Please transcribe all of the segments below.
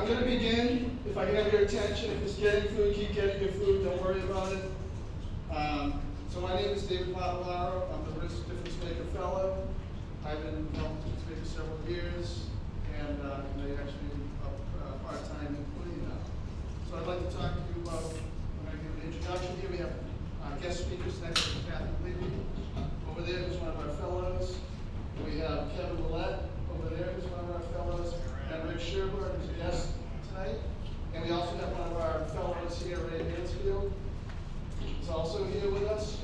going to begin. If I can have your attention, if it's getting food, keep getting your food. Don't worry about it. So my name is David Papalaro. I'm the Risk Difference Maker Fellow. I've been involved in Difference Maker several years, and I actually a part-time employee now. So I'd like to talk to you about, I'm going to give an introduction here. We have guest speakers next to Kathy Levy. Over there is one of our fellows. We have Kevin Willett over there, who's one of our fellows. And Rick Sherber is a guest tonight. And we also have one of our fellows here, Ray Mansfield, who's also here with us.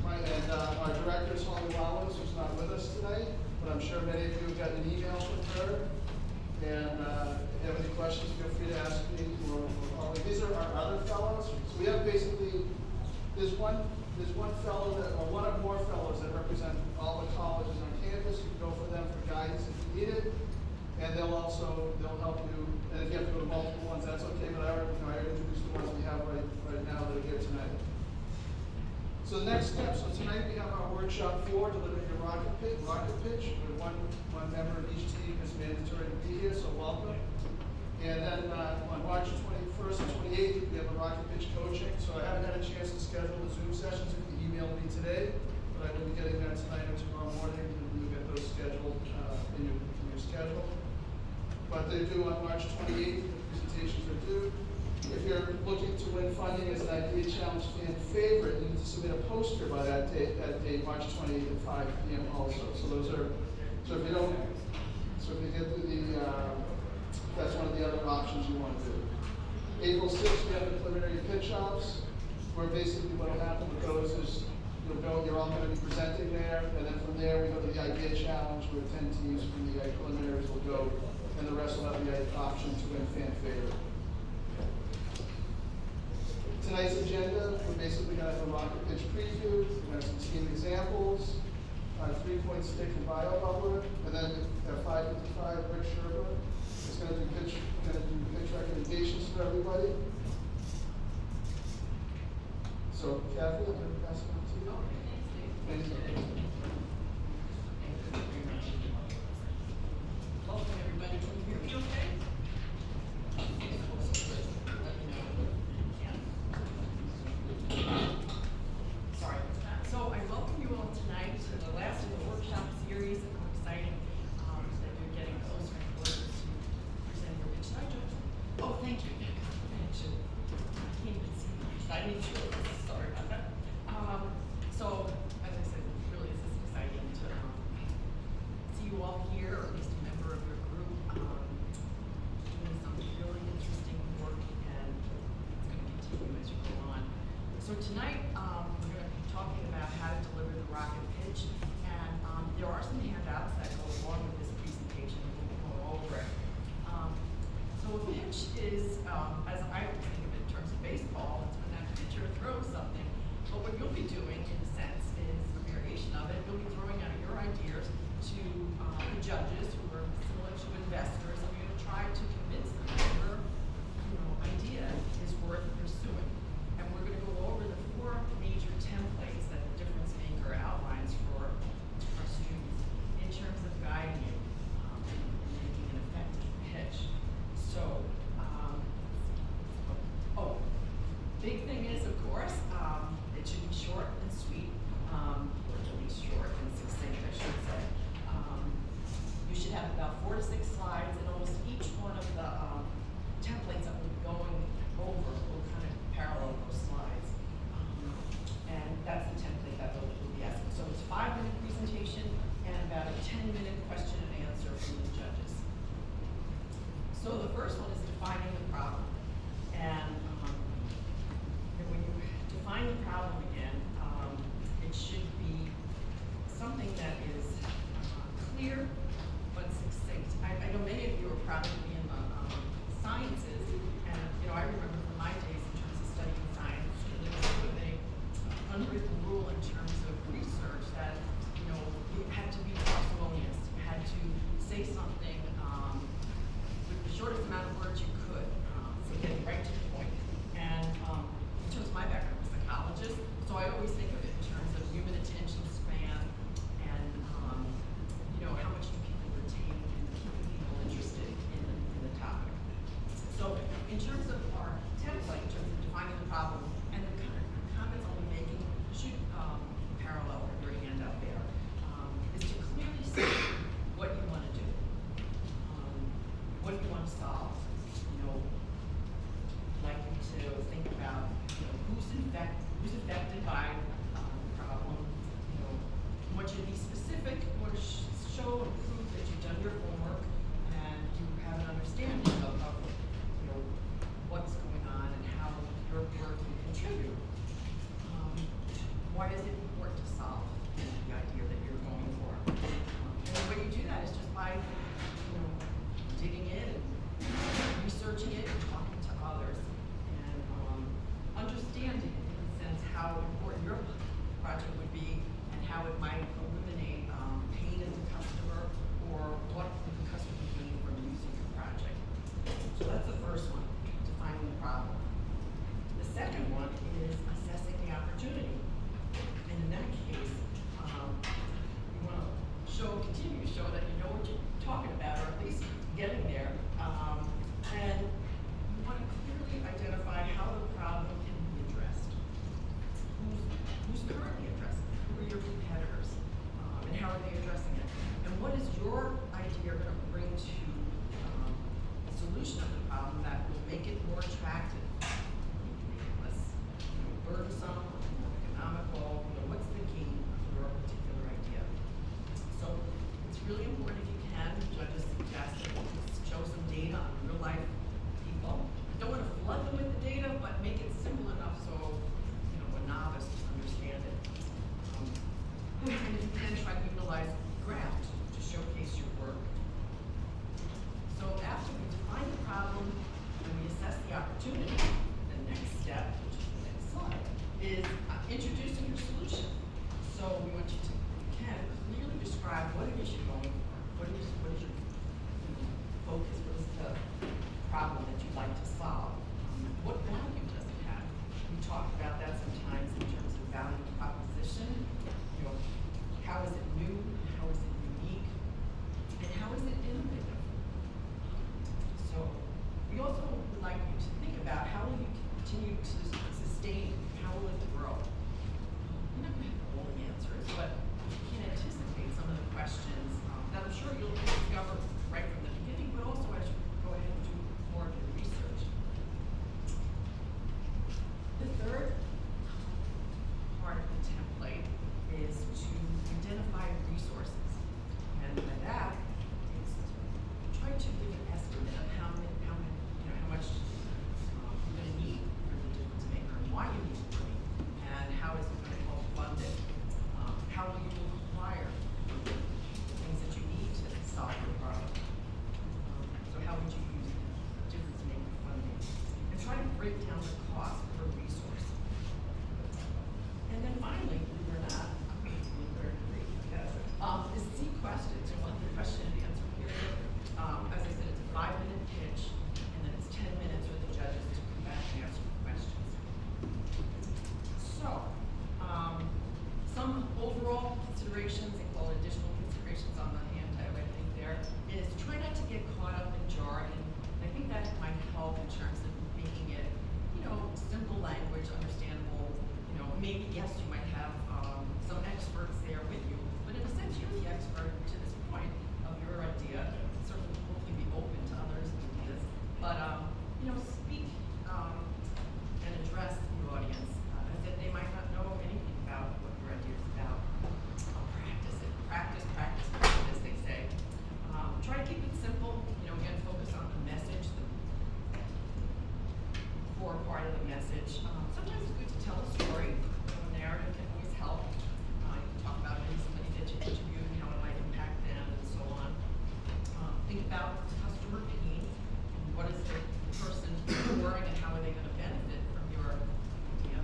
And our director is Holly Wallace, who's not with us tonight, but I'm sure many of you have gotten an email from her. And if you have any questions, feel free to ask me or Holly. These are our other fellows. So we have basically, there's one fellow that, or one or more fellows that represent all the colleges on campus. You can go for them for guidance if you need it. And they'll help you, and if you have to go to multiple ones, that's okay, but I already introduced the ones we have right now that are here tonight. So the next step, so tonight we have our workshop 4, delivering your rocket pitch, where one member of each team is mandatory to be here, so welcome. And then on March 21st and 28th, we have a rocket pitch coaching, so I haven't had a chance to schedule the Zoom sessions. You can email me today, but I will be getting that tonight or tomorrow morning, and we'll get those scheduled in your schedule. But they're due on March 28th, the presentations are due. If you're looking to win funding as an Idea Challenge fan favorite, you need to submit a poster by that date, March 28th at 5 p.m. also. So if you get through that's one of the other options you want to do. April 6th, we have the preliminary pitch offs, where basically what will happen with those is you're all going to be presenting there, and then from there we go to the Idea Challenge, where 10 teams from the preliminaries will go, and the rest will have the option to win fan favorite. Tonight's agenda, we're basically going to have a rocket pitch preview, we're going to have some team examples, 3-point stick and bio bubbler, and then at 5:55, Rick Sherber is going to do pitch recommendations for everybody. So, Kathy, I'm going to pass it on to you. Thank you. Welcome, everybody. Can you hear me okay? Sorry. So I welcome you all tonight to the last of the workshop series. I'm excited that you're getting closer and closer to presenting your pitch. Oh, thank you. I can't even see my side. Sorry about that. So, as I said, really this is exciting to see you all here, or at least a member of your group, doing some really interesting work, and it's going to continue as we go on. So tonight, we're going to be talking about how to deliver the rocket pitch, and there are some handouts that go along with this presentation. We'll go over it. So a pitch is, as I think of it in terms of baseball, it's when that pitcher throws something. But what you'll be doing, in a sense, is a variation of it. You'll be throwing out your ideas to the judges, who are similar to investors, and you're going to try to convince them that your idea is worth pursuing. And we're going to go over the 4 major templates that the Difference Maker outlines for our students in terms of guiding you in making an effective pitch. So, is assessing the opportunity. And in that case, you want to continue to show that you know what you're talking about, or at least getting there. And you want to clearly identify how the problem can be addressed. Who's currently addressing it? Who are your competitors? And how are they addressing it? And what is your idea going to bring to a solution of the problem that will make it more attractive, make it less burdensome, more economical? What's the gain of your particular idea? So it's really important, if you can, judges suggest that you show some data on real life people. Don't want to flood them with the data, but make it simple enough so a novice can understand it. And if you can, try to utilize graph to showcase your work. So after we define the problem and we assess the opportunity, the next step, which is the next slide, is introducing your solution. So we want you to, if you can, clearly describe what it is you're going for. What is your focus? What is the problem that you'd like to solve? What value does it have? We talked about that sometimes in terms of value proposition. How is it new? How is it unique? And how is it innovative? So we also would like you to think about how will you continue to sustain, how will it grow? You're not going to have all the answers, but you can anticipate some of the questions that I'm sure you'll discover right from the beginning, but also as you go ahead and do more of your research. The third part of the template is to identify resources. And by that, it's try to give an estimate of how much you're going to need for the difference maker, and why you need the money, and how is it going to help fund it. How will you acquire the things that you need to solve your problem? So how would you use difference maker funding? And try to break down the cost per resource. And then finally, believe it or not, is C questions. You want the question and answer period. As I said, it's a 5-minute pitch, and then it's 10 minutes for the judges to come back and answer questions. So, some overall considerations, they call it additional considerations on the handout, I think there, is try not to get caught up in jargon. I think that might help in terms of making it, simple language, understandable. Maybe, yes, you might have some experts there with you, but in a sense, you're the expert to this point of your idea. Certainly, hopefully be open to others' ideas, but speak and address the audience as if they might not know anything about what your idea is about. Practice it, practice, as they say. Try to keep it simple. Again, focus on the message, the core part of the message. Sometimes it's good to tell a story. A narrative can always help. You can talk about maybe somebody that you interviewed and how it might impact them and so on. Think about customer pain. What is the person worrying and how are they going to benefit from your idea?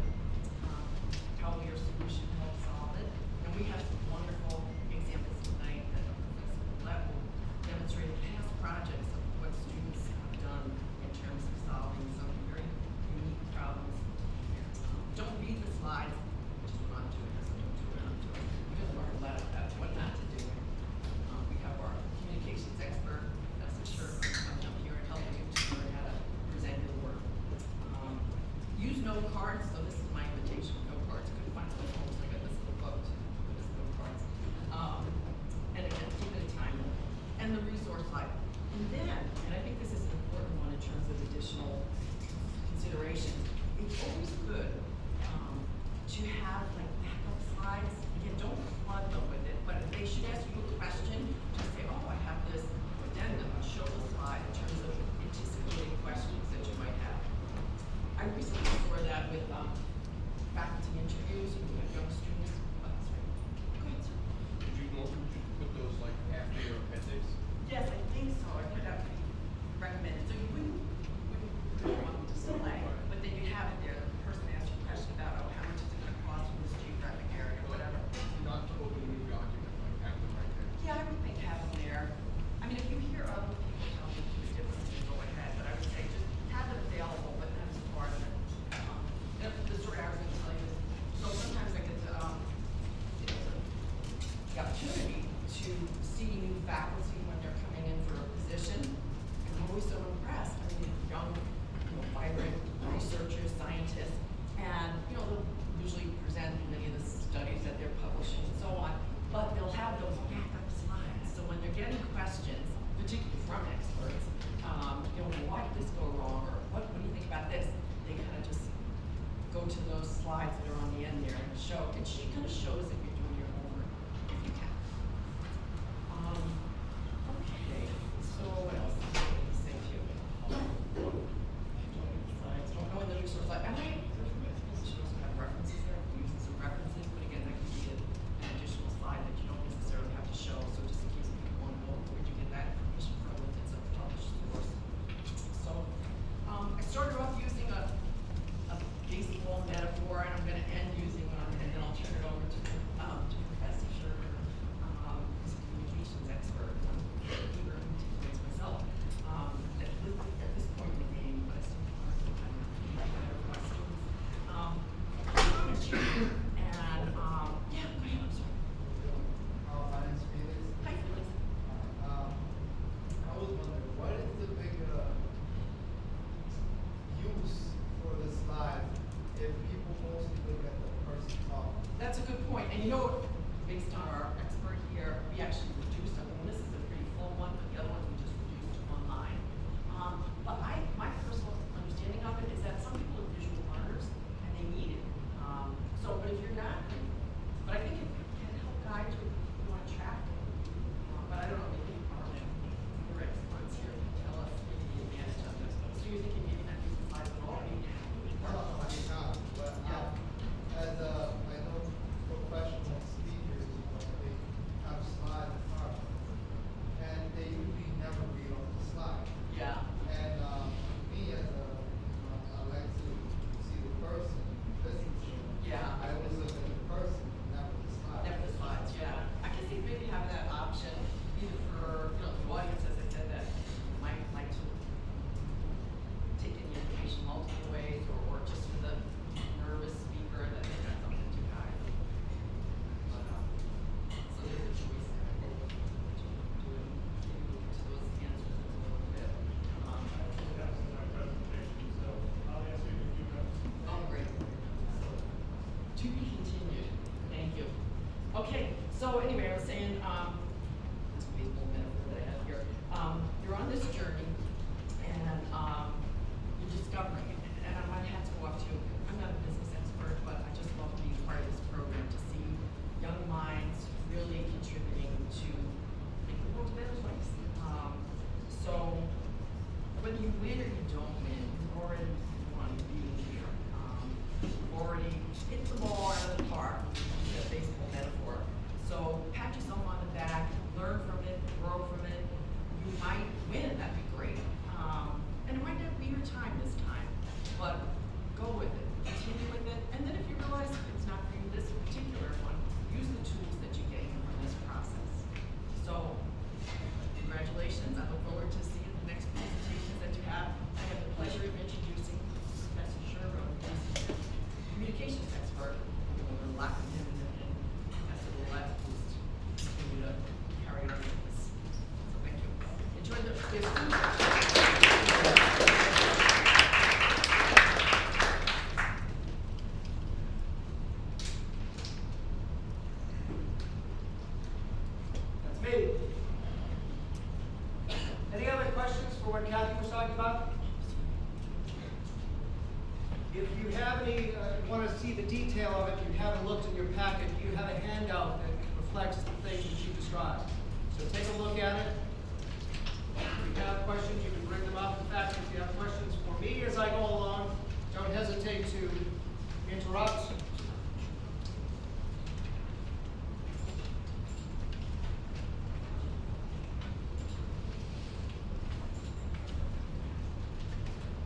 How will your solution help solve it? And we have some wonderful examples tonight that Professor Willett will demonstrate past projects of what students have done in terms of solving some very unique problems. Don't read the slides, which is what I'm doing, so don't do what I'm doing. You're going to learn a lot about what not to do. We have our communications expert, Professor Sherman, coming up here and helping you to learn how to present your work. Use note cards, so this is my invitation, note cards. Couldn't find one home, so I got this little book with this note cards. And again, keep it a time limit. And the resource library. And then, and I think this is an important one in terms of additional considerations, it's always good to have like backup slides. Again, don't flood them with it, but if they should ask you a question, just say, oh, I have this addendum, show the slide in terms of anticipating questions that you might have. I recently saw that with faculty interviews, and we have young students. Oh, that's right. Go ahead, sir. Would you put those like after your appendix? Yes, I think so. I think that would be recommended. So you wouldn't want them to select, but then you have it there. The person asks you a question about, oh, how much is it going to cost in this geographic area, or whatever. Not to open a new document, like have them right there. Yeah, I would think have them there. I mean, if you hear other people tell you to do different, you go ahead, but I would say just have it available, but not as part of it. The sort of to those slides that are on the end there and show, it kind of shows that you're doing your homework if you can. Okay, so what else did I say to you? Slides, don't know when the resource slide, and I also have references there, I'm using some references, but again, that could be an additional slide that you don't necessarily have to show, so just in case people want to know, where'd you get that information from, if it's a published source. So, I started off using a baseball metaphor, and I'm gonna end using one, and then I'll turn it over to Professor Sherman, who's a communications expert, and I'm eager to use myself. At this point in the game, but I still want to kind of better questions. And, yeah, go ahead, I'm sorry. My name's Felix. Hi, Felix. I was wondering, what is the big use for the slide if people mostly look at the person talking? That's a good point, and you know, based on our expert here, we actually reduced, I mean, this is a pretty full one, but the other ones we just reduced to one line. But my personal understanding of it is that some people are visual learners, and they need it. But if you're not, but I think it can help guide you if you want to track it. But I don't know, maybe Arlen, your experts here can tell us maybe the advantage of this. So you're thinking maybe not using slides at all? No, I mean, not, but as I know professional speakers, they have slides in front of them, and they usually never read off the slide. Yeah. And me as I like to see the person, listen to them. Yeah. I always look at the person, not the slide. Never the slides, yeah. I can see maybe having that option either for, the audience, as I said, that might like to take in the information multiple ways, or just for the nervous speaker that they got something to guide. But, so there's a choice there, I think, to move to those answers in a little bit. That was in our presentation, so I'll answer your few questions. Oh, great. To be continued. Thank you. Okay, so anyway, I was saying, this baseball metaphor that I have here, you're on this journey, and you're discovering it. And I might have to walk to you. I'm not a business expert, but I just love being part of this program to see young minds really contributing to making the world a better place. So whether you win or you don't win, you've already won being here. You've already hit the ball out of the park, the baseball metaphor. So pat yourself on the back, learn from it, grow from it. You might win, that'd be great. And it might not be your time this time, but go with it, continue with it. And then if you realize it's not for you, this particular one, use the tools that you gain from this process. So congratulations, I look forward to seeing the next presentations that you have. I have the pleasure of introducing Professor Sherman, who's a communications expert. We're locking him in Professor Willett, who's continue to carry on with this. So thank you. Enjoy the That's me. Any other questions for what Kathy was talking about? If you have any, want to see the detail of it, you haven't looked in your packet, you have a handout that reflects the things that she described. So take a look at it. If you have questions, you can bring them up. In fact, if you have questions for me as I go along, don't hesitate to interrupt.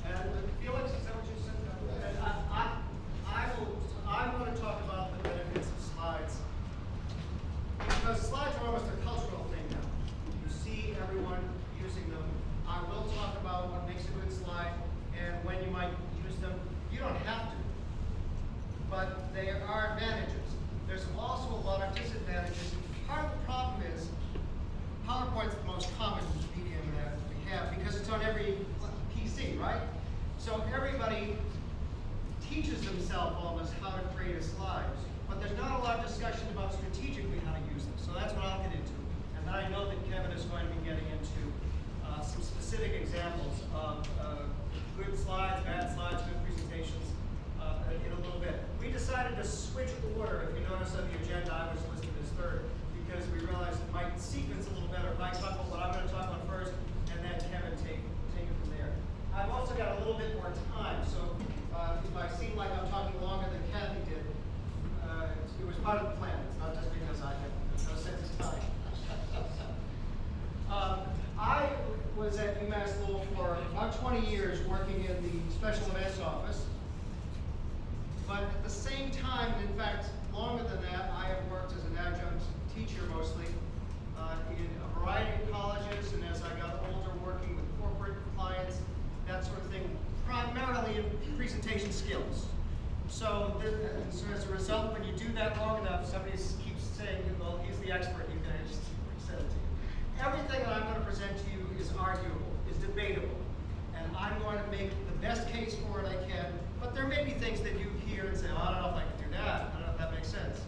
And Felix, is that what you said? And I'm going to talk about the benefits of slides. Because slides are almost a cultural thing now. You see everyone using them. I will talk about what makes a good slide and when you might use them. You don't have to, but there are advantages. There's also a lot of disadvantages. Part of the problem is PowerPoint's the most common medium that we have because it's on every PC, right? So everybody teaches themselves almost how to create a slide, but there's not a lot of discussion about strategically how to use them. So that's what I'll get into. And then I know that Kevin is going to be getting into some specific examples of good slides, bad slides, good presentations in a little bit. skills. So as a result, when you do that long enough, somebody keeps saying, well, he's the expert, he's gonna just present it to you. Everything that I'm gonna present to you is arguable, is debatable, and I'm going to make the best case for it I can, but there may be things that you hear and say, oh, I don't know if I can do that, I don't know if that makes sense.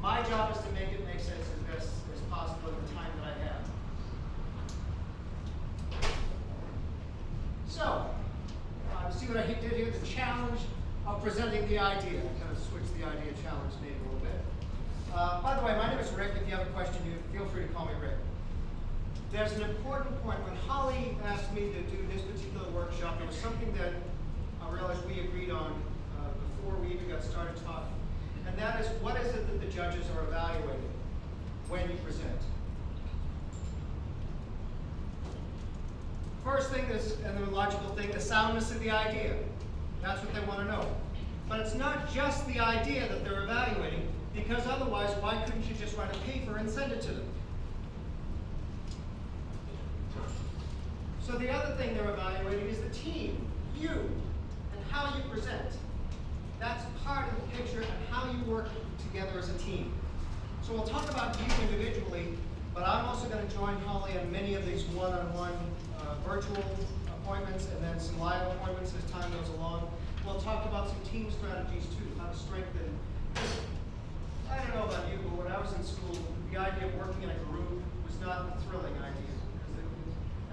My job is to make it make sense as best as possible in the time that I have. So, see what I did here, the challenge of presenting the idea. I kind of switched the idea challenge name a little bit. By the way, my name is Rick. If you have a question, you feel free to call me Rick. There's an important point. When Holly asked me to do this particular workshop, it was something that I realized we agreed on before we even got started talking. And that is, what is it that the judges are evaluating when you present? First thing is, and the logical thing, the soundness of the idea. That's what they want to know. But it's not just the idea that they're evaluating, because otherwise, why couldn't you just write a paper and send it to them? So the other thing they're evaluating is the team, you, and how you present. That's part of the picture and how you work together as a team. So we'll talk about you individually, but I'm also going to join Holly on many of these one-on-one virtual appointments and then some live appointments as time goes along. We'll talk about some team strategies too, how to strengthen. I don't know about you, but when I was in school, the idea of working in a group was not a thrilling idea.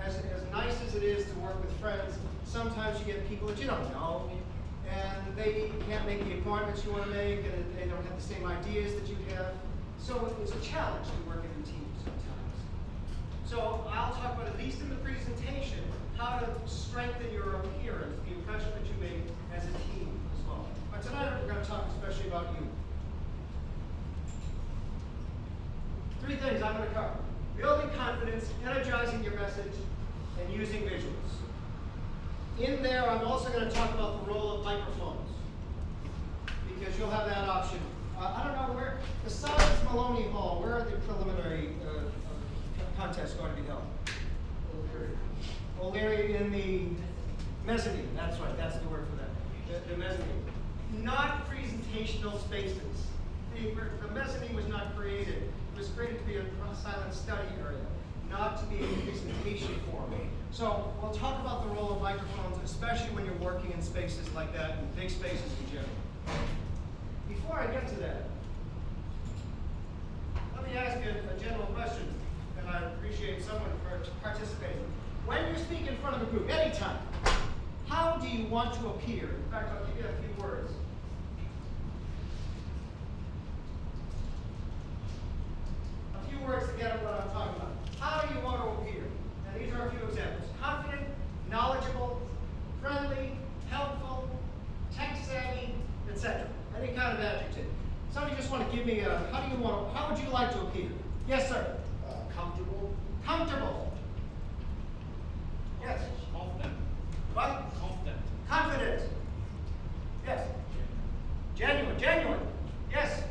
As nice as it is to work with friends, sometimes you get people that you don't know, and they can't make the appointments you want to make, and they don't have the same ideas that you have. So it's a challenge to work in teams sometimes. So I'll talk about, at least in the presentation, how to strengthen your appearance, the impression that you make as a team as well. But tonight we're going to talk especially about you. Three things I'm going to cover: building confidence, energizing your message, and using visuals. In there, I'm also going to talk about the role of microphones, because you'll have that option. I don't know where, besides Maloney Hall, where are the preliminary contests going to be held? O'Leary in the mezzanine. That's right, that's the word for that. The mezzanine. Not presentational spaces. The mezzanine was not created. It was created to be a silent study area, not to be a presentation forum. So we'll talk about the role of microphones, especially when you're working in spaces like that, and big spaces in general. Before I get to that, let me ask you a general question, and I appreciate someone for participating. When you speak in front of a group, anytime, how do you want to appear? In fact, I'll give you a few words. A few words to get at what I'm talking about. How do you want to appear? And these are a few examples. Confident, knowledgeable, friendly, helpful, tech-savvy, etc. Any kind of adjective. Somebody just want to give me a, how would you like to appear? Yes, sir. Comfortable. Comfortable. Yes. Confident. What? Confident. Confident. Yes. Genuine. Yes.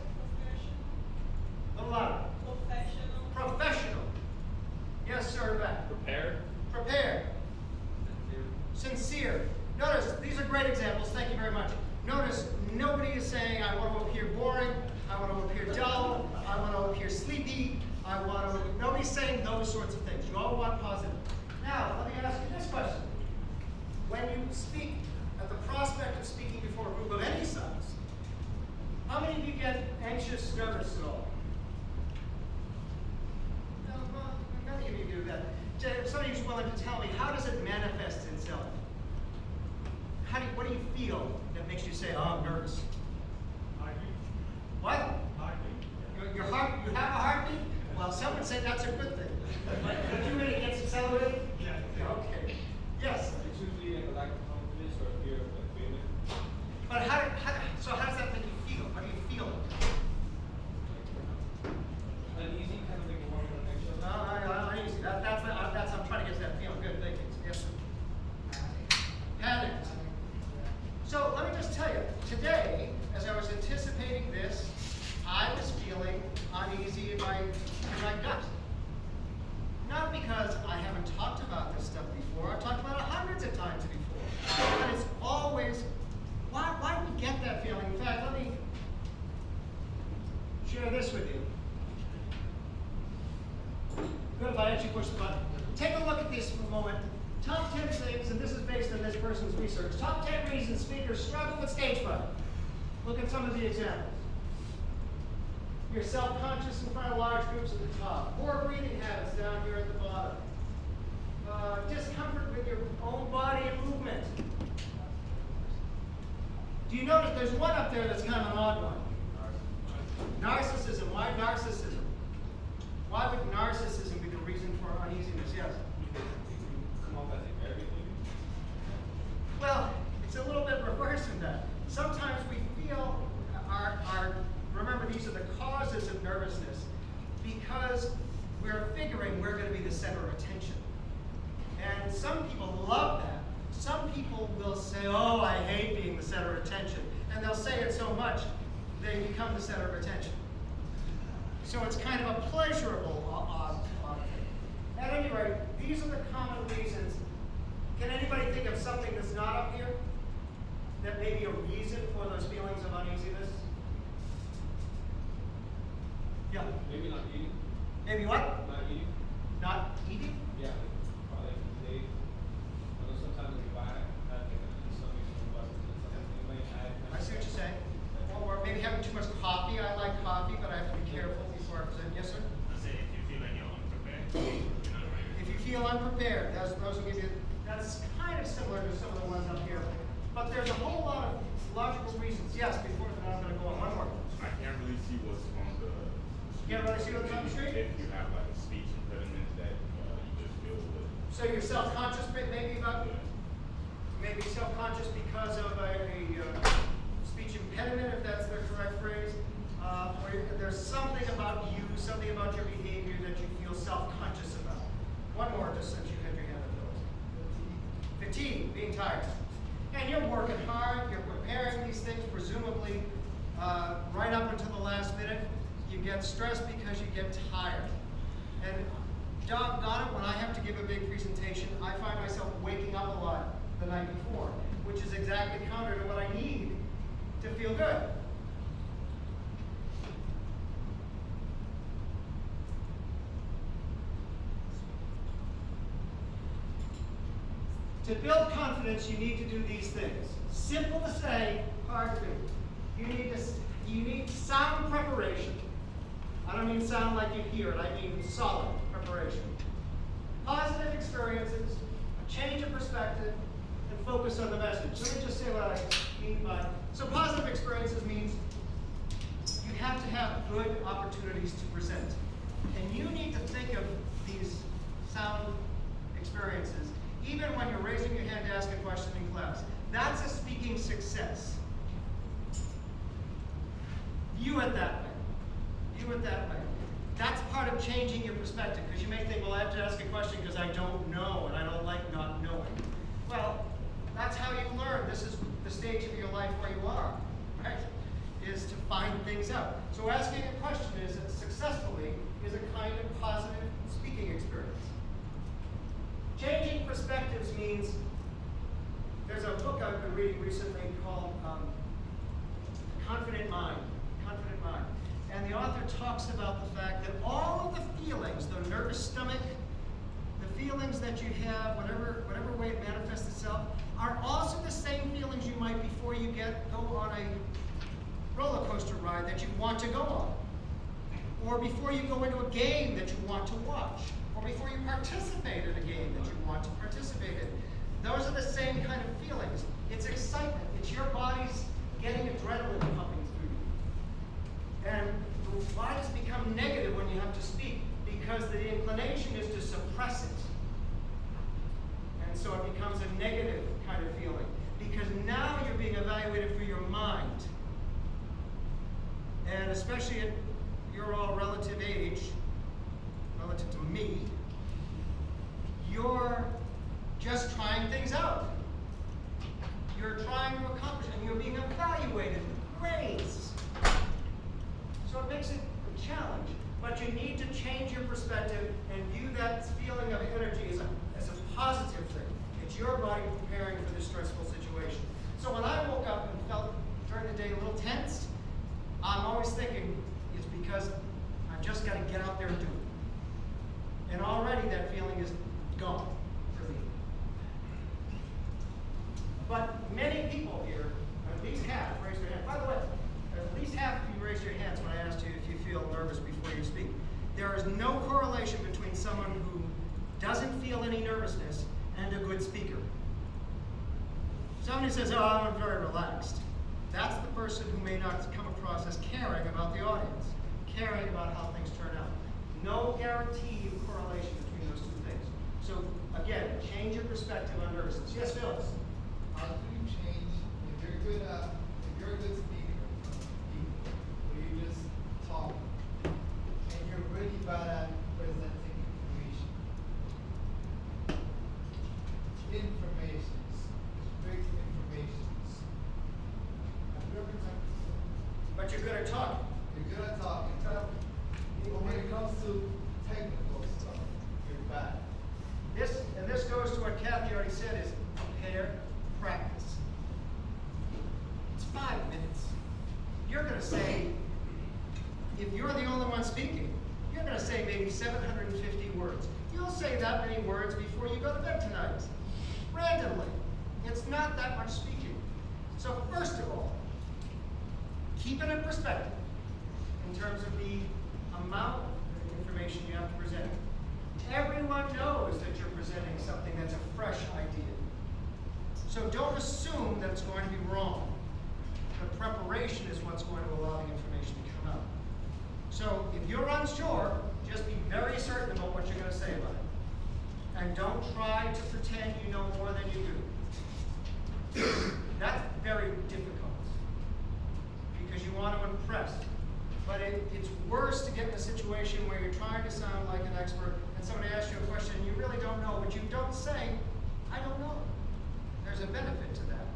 A little louder. Professional. Yes, sir, back. Prepared. Sincere. Notice, these are great examples. Thank you very much. Notice, nobody is saying, I want to appear boring, I want to appear dull, I want to appear sleepy, nobody's saying those sorts of things. You all want positive. Now, let me ask you this question. When you speak, at the prospect of speaking before a group of any size, how many of you get anxious, nervous at all? No, well, many of you do that. If somebody's willing to tell me, how does it manifest itself? What do you feel that makes you say, oh, I'm nervous? What? Your heart, you have a heartbeat? Well, some would say that's a good thing. But you really get accelerated? Yeah. Okay. Yes? It's usually a lack of confidence or fear of failing. But so how does that make you feel? How do you feel? Uneasy, kind of like a walking on eggshells. No, uneasy. That's I'm trying to get to that feeling. Good, thank you. Yes, sir. Panicked. So let me just tell you, today, as I was anticipating this, I was feeling uneasy in my gut. Not because I haven't talked about this stuff before. I've talked about it hundreds of times before. But it's always, what share this with you. Good if I actually push the button. Take a look at this for a moment. Top 10 things, and this is based on this person's research. Top 10 reasons speakers struggle with stage fright. Look at some of the examples. You're self-conscious in front of large groups at the top. Poor breathing habits down here at the bottom. Discomfort with your own body and movement. Do you notice there's one up there that's kind of an odd one? Narcissism. Why narcissism? Why would narcissism be the reason for uneasiness? Yes? Come off as everything. Well, it's a little bit reverse from that. Sometimes we feel remember these are the causes of nervousness because we're figuring we're going to be the center of attention. And some people love that. Some people will say, oh, I hate being the center of attention. And they'll say it so much, they become the center of attention. So it's kind of a pleasurable odd thing. At any rate, these are the common reasons. Can anybody think of something that's not up here that may be a reason for those feelings of uneasiness? Yeah. Maybe not eating. Maybe what? Not eating. Not eating? Yeah. Probably days. I know sometimes if I have like something but sometimes you may I see what you're saying. Or maybe having too much coffee. I like coffee, but I have to be careful before I present. Yes, sir? I say if you feel like you're unprepared, you're not ready. If you feel unprepared, those will give you, that's kind of similar to some of the ones up here. But there's a whole lot of logical reasons. Yes, before then I'm going to go on one more. I can't really see what's on the street. Can't really see what's on the street? If you have like a speech impediment that you just feel with. So you're self-conscious maybe about, maybe self-conscious because of a speech impediment, if that's the correct phrase. Or there's something about you, something about your behavior that you feel self-conscious about. One more, just since you had your hand up, Phyllis. Fatigue, being tired. And you're working hard, you're preparing these things, presumably right up until the last minute. You get stressed because you get tired. And doggone it, when I have to give a big presentation, I find myself waking up a lot the night before, which is exactly counter to what I need to feel good. To build confidence, you need to do these things. Simple to say, hard to do. You need sound preparation. I don't mean sound like you hear it, I mean solid preparation. Positive experiences, a change of perspective, and focus on the message. Let me just say what I mean by, so positive experiences means you have to have good opportunities to present. And you need to think of these sound experiences even when you're raising your hand to ask a question in class. That's a speaking success. View it that way. View it that way. That's part of changing your perspective, because you may think, well, I have to ask a question because I don't know, and I don't like not knowing. Well, that's how you learn. This is the stage of your life where you are, right? Is to find things out. So asking a question successfully is a kind of positive speaking experience. Changing perspectives means, there's a book I've been reading recently called Confident Mind. Confident Mind. And the author talks about the fact that all of the feelings, the nervous stomach, the feelings that you have, whatever way it manifests itself, are also the same feelings you might before you go on a roller coaster ride that you want to go on. Or before you go into a game that you want to watch. Or before you participate in a game that you want to participate in. Those are the same kind of feelings. It's excitement. It's your body's getting adrenaline pumping through you. And the bodies become negative when you have to speak because the inclination is to suppress it. And so it becomes a negative kind of feeling. Because now you're being evaluated through your mind. And especially at your all relative age, relative to me, you're just trying things out. You're trying to accomplish, and you're being evaluated with grades. So it makes it a challenge, but you need to change your perspective and view that feeling of energy as a positive thing. It's your body preparing for this stressful situation. So when I woke up and felt during the day a little tense, I'm always thinking it's because raised your hands when I asked you if you feel nervous before you speak. There is no correlation between someone who doesn't feel any nervousness and a good speaker. Somebody says, oh, I'm very relaxed. That's the person who may not come across as caring about the audience, caring about how things turn out. No guarantee of correlation between those two things. So again, change your perspective on nervousness. Yes, Phyllis? How do you change, if you're a good speaker, where you just talk, and you're really bad at presenting informations, strict informations. Have you ever talked to someone? But you're good at talking. You're good at talking, but when it comes to technical stuff, you're bad. This goes to what Kathy already said, is prepare, practice. It's 5 minutes. You're gonna say, if you're the only one speaking, you're gonna say maybe 750 words. You'll say that many words before you go to bed tonight. Randomly. It's not that much speaking. So first of all, keep it in perspective in terms of the amount of information you have to present. Everyone knows that you're presenting something that's a fresh idea. So don't assume that it's going to be wrong. The preparation is what's going to allow the information to come out. So if you're unsure, just be very certain about what you're going to say about it. And don't try to pretend you know more than you do. That's very difficult because you want to impress. But it's worse to get in a situation where you're trying to sound like an expert and somebody asks you a question and you really don't know, but you don't say, I don't know. There's a benefit to that.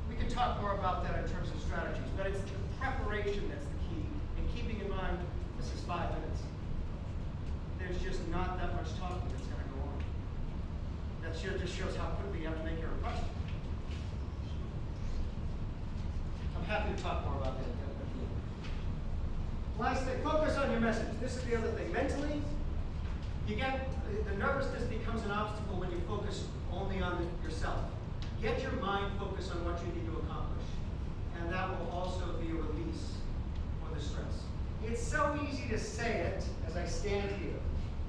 We can talk more about that in terms of strategies, but it's the preparation that's the key. And keeping in mind, this is 5 minutes. There's just not that much talking that's going to go on. That just shows how quickly you have to make your impression. I'm happy to talk more about that. Last thing, focus on your message. This is the other thing. Mentally, the nervousness becomes an obstacle when you focus only on yourself. Get your mind focused on what you need to accomplish. And that will also be a release for the stress. It's so easy to say it as I stand here.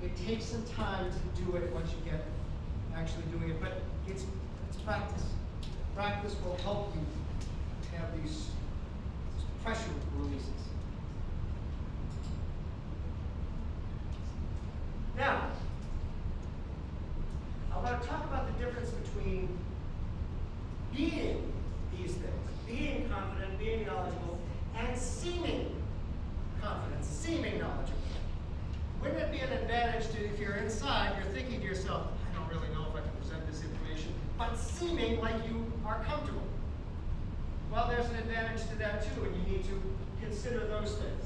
It takes some time to do it once you get actually doing it, but it's practice. Practice will help you have these pressure releases. Now, I want to talk about the difference between being these things, being confident, being knowledgeable, and seeming confident, seeming knowledgeable. Wouldn't it be an advantage to, if you're inside, you're thinking to yourself, I don't really know if I can present this information, but seeming like you are comfortable? Well, there's an advantage to that too, and you need to consider those things.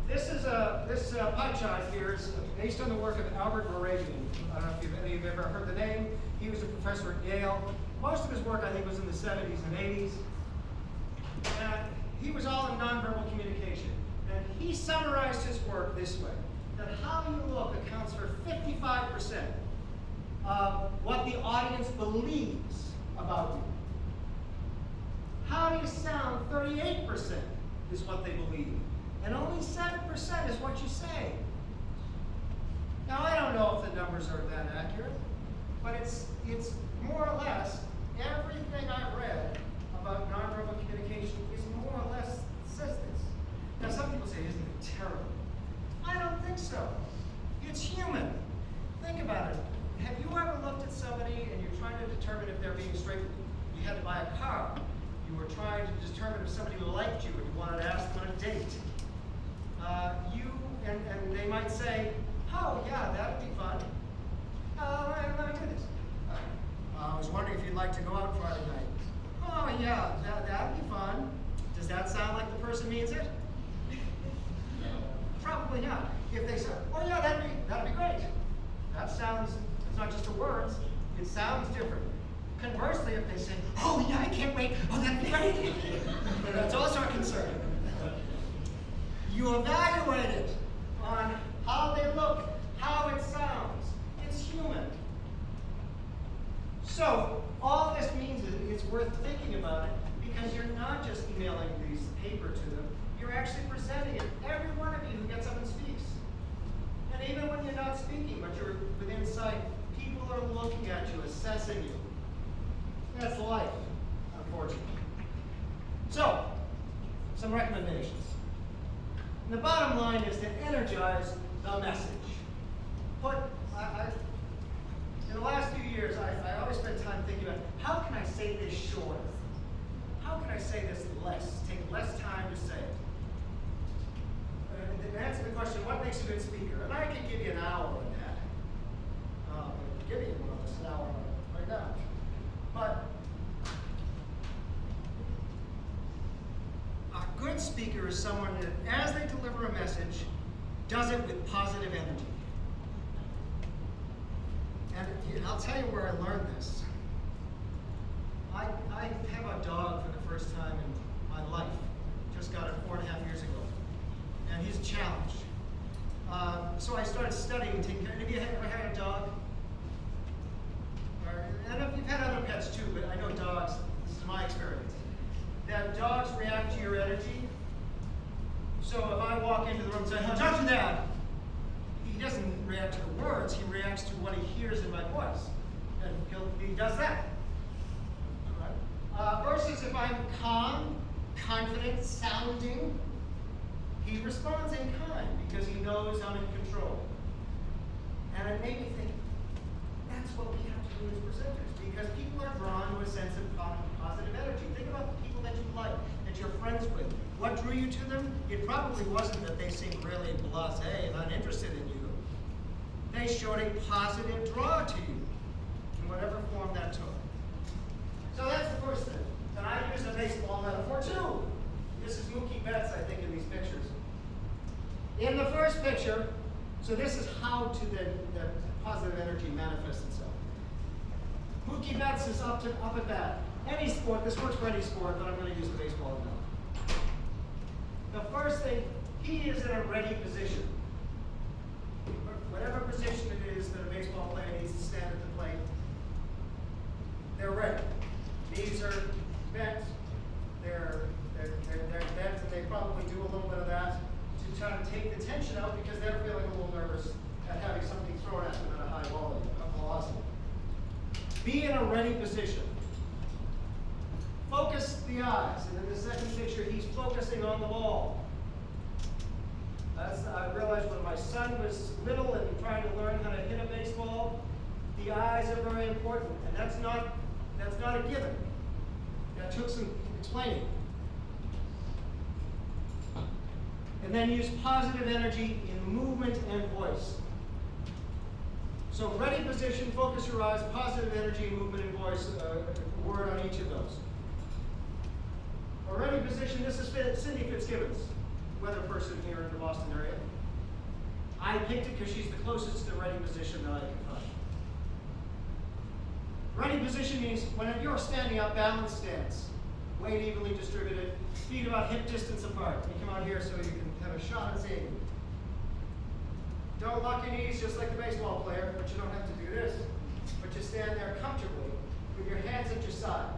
This pie chart here is based on the work of Albert Mehrabian. I don't know if any of you have ever heard the name. He was a professor at Yale. Most of his work, I think, was in the 70s and 80s. And he was all in nonverbal communication. And he summarized his work this way, that how you look accounts for 55% of what the audience believes about you. How do you sound? 38% is what they believe. And only 7% is what you say. Now, I don't know if the numbers are that accurate, but it's more or less, everything I read about nonverbal communication is more or less says this. Now, some people say, isn't it terrible? I don't think so. It's human. Think about it. Have you ever looked at somebody and you're trying to determine if they're being straight with you? You had to buy a car. You were trying to determine if somebody liked you and you wanted to ask them on a date. And they might say, oh yeah, that'd be fun. Let me do this. I was wondering if you'd like to go out Friday night. Oh yeah, that'd be fun. Does that sound like the person means it? No. Probably not. If they say, oh yeah, that'd be great. That sounds, it's not just the words, it sounds different. Conversely, if they say, oh yeah, I can't wait, oh that'd be great. That's also a concern. You evaluate it on how they look, how it sounds. It's human. So, all this means is it's worth thinking about it because you're not just emailing these paper to them, you're actually presenting it. Every one of you who gets up and speaks. And even when you're not speaking, but you're within sight, people are looking at you, assessing you. That's life, unfortunately. So, some recommendations. And the bottom line is to energize the message. In the last few years, I always spend time thinking about how can I say this shorter? How can I say this less? Take less time to say it. To answer the question, what makes a good speaker? And I could give you an hour on that. I'm giving you one of us an hour on it right now. But a good speaker is someone that, as they deliver a message, does it with positive energy. And I'll tell you where I learned this. I have a dog for the first time in my life. Just got it 4.5 years ago. And he's a challenge. So I started studying, taking care. Have you ever had a dog? And if you've had other pets too, but I know dogs, this is my experience, that dogs react to your energy. So if I walk into the room and say, "Oh, don't do that," he doesn't react to the words, he reacts to what he hears in my voice. And he does that. All right? Versus if I'm calm, confident, sounding, he responds in kind because he knows I'm in control. And it made me think, that's what we have to do as presenters, because people are drawn to a sense of positive energy. Think about the people that you like, that you're friends with. What drew you to them? It probably wasn't that they seemed really blasé and uninterested in you. They showed a positive draw to you, in whatever form that took. So that's the first thing. And I use a baseball metaphor too. This is Mookie Betts, I think, in these pictures. In the first picture, so this is how to the positive energy manifests itself. Mookie Betts is up at bat. Any sport, this works for any sport, but I'm going to use the baseball now. The first thing, he is in a ready position. Whatever position it is that a baseball player needs to stand at the plate, they're ready. Knees are bent, they're bent, and they probably do a little bit of that to try to take the tension out because they're feeling a little nervous at having something thrown at them at a high velocity. Be in a ready position. Focus the eyes, and in the second picture, he's focusing on the ball. I realized when my son was little and trying to learn how to hit a baseball, the eyes are very important, and that's not a given. That took some explaining. And then use positive energy in movement and voice. So ready position, focus your eyes, positive energy, movement and voice, a word on each of those. A ready position, this is Cindy Fitzgibbons, weather person here in the Boston area. I picked it because she's the closest to the ready position that I can find. Ready position means when you're standing up, balanced stance, weight evenly distributed, feet about hip distance apart. You come out here so you can have a shot at seeing. Don't lock your knees just like the baseball player, but you don't have to do this. But you stand there comfortably with your hands at your side.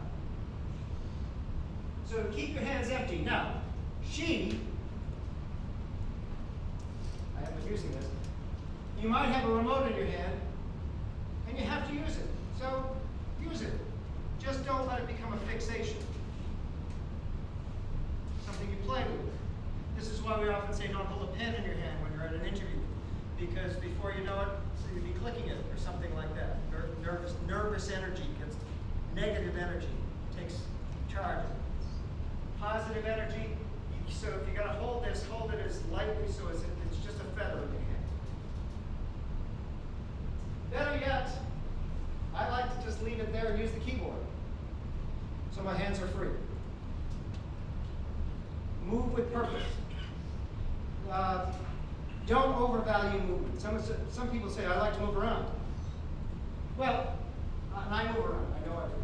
So keep your hands empty. Now, I have been using this, you might have a remote in your hand, and you have to use it. So, use it. Just don't let it become a fixation. Something you play with. This is why we often say don't hold a pen in your hand when you're at an interview. Because before you know it, so you'll be clicking it or something like that. Nervous energy gets negative energy, takes charge. Positive energy, so if you're going to hold this, hold it as lightly so it's just a feather in your hand. Better yet, I like to just leave it there and use the keyboard. So my hands are free. Move with purpose. Don't overvalue movement. Some people say, I like to move around. Well, and I move around, I know I do.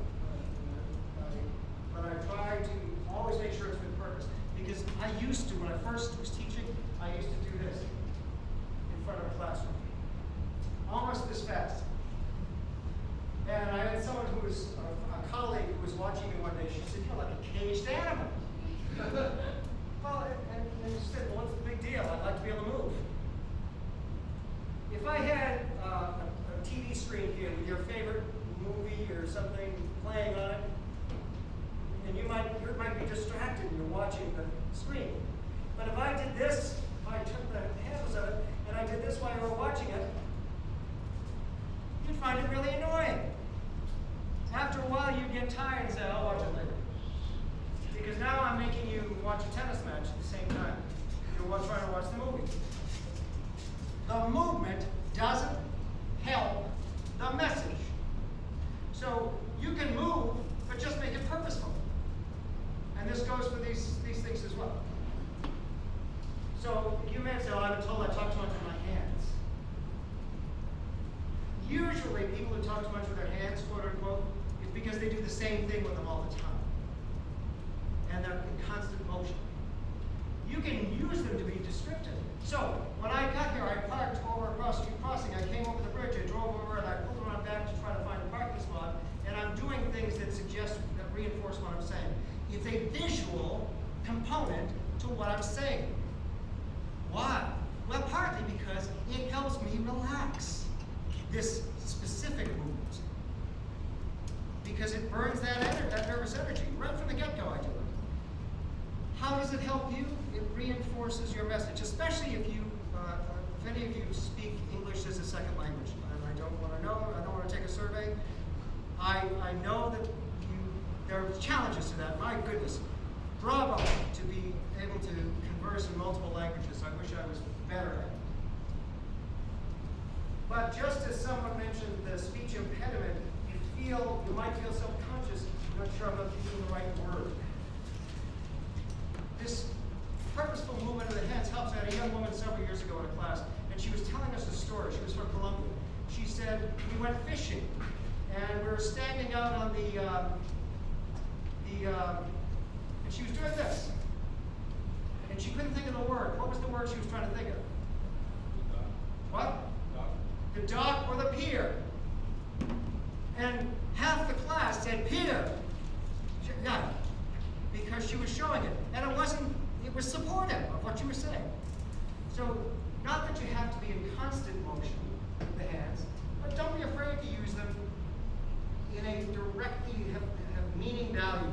But I try to always make sure it's with purpose. Because I used to, when I first was teaching, I used to do this in front of a classroom. Almost this fast. And I had someone who was feel like a caged animal. Well, and you said, well, what's the big deal? I'd like to be able to move. If I had a TV screen here with your favorite movie or something playing on it, and you might be distracted and you're watching the screen. But if I did this, if I took the handles of it and I did this while you were watching it, you'd find it really annoying. After a while, you'd get tired and say, I'll watch it later. Because now I'm making you watch a tennis match at the same time. You're trying to watch the movie. The movement doesn't help the message. So you can move, but just make it purposeful. And this goes for these things as well. So you may say, oh, I've been told I talk too much with my hands. Usually people who talk too much with their hands, quote unquote, is because they do the same thing with them all the time. And they're in constant motion. You can use them to be descriptive. So when I got here, I parked over across Street Crossing. I came over the bridge, I drove over, and I pulled around back to try to find a parking spot. And I'm doing things that suggest, that reinforce what I'm saying. It's a visual component to what I'm saying. Why? Well, partly because it helps me relax this specific movement. Because it burns that nervous energy. Right from the get-go, I do it. How does it help you? It reinforces your message, especially if any of you speak English as a second language. And I don't want to take a survey. I know that there are challenges to that. My goodness, bravo to be able to converse in multiple languages. I wish I was better at it. But just as someone mentioned the speech impediment, you might feel self-conscious, not sure I'm not using the right word. This purposeful movement of the hands helps. I had a young woman several years ago in a class, and she was telling us a story. She was from Colombia. She said, we went fishing, and we were standing out on and she was doing this. And she couldn't think of the word. What was the word she was trying to think of? What? The dock or the pier. And half the class said pier. Yeah, because she was showing it. And it was supportive of what you were saying. So, not that you have to be in constant motion with the hands, but don't be afraid to use them in a directly have meaning value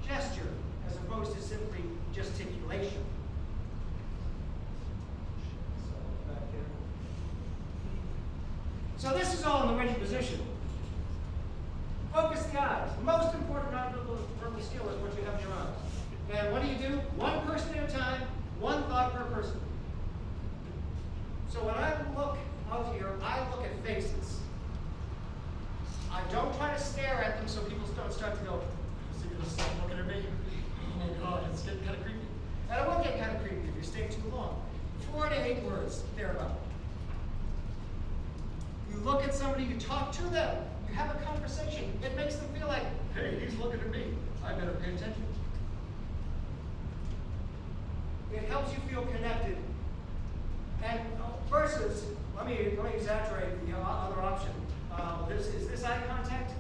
gesture, as opposed to simply gesticulation. So this is all in the ready position. Focus the eyes. The most important nonverbal skill is what you have in your eyes. And what do? One person at a time, one thought per person. So when I look out here, I look at faces. I don't try to stare at them so people don't start to go, is he going to stop looking at me? Oh my God, it's getting kind of creepy. And it will get kind of creepy if you stay too long. 4 to 8 words, thereabout. You look at somebody, you talk to them, you have a conversation. It makes them feel like, hey, he's looking at me. I better pay attention. It helps you feel connected. And versus, let me exaggerate the other option. Is this eye contact?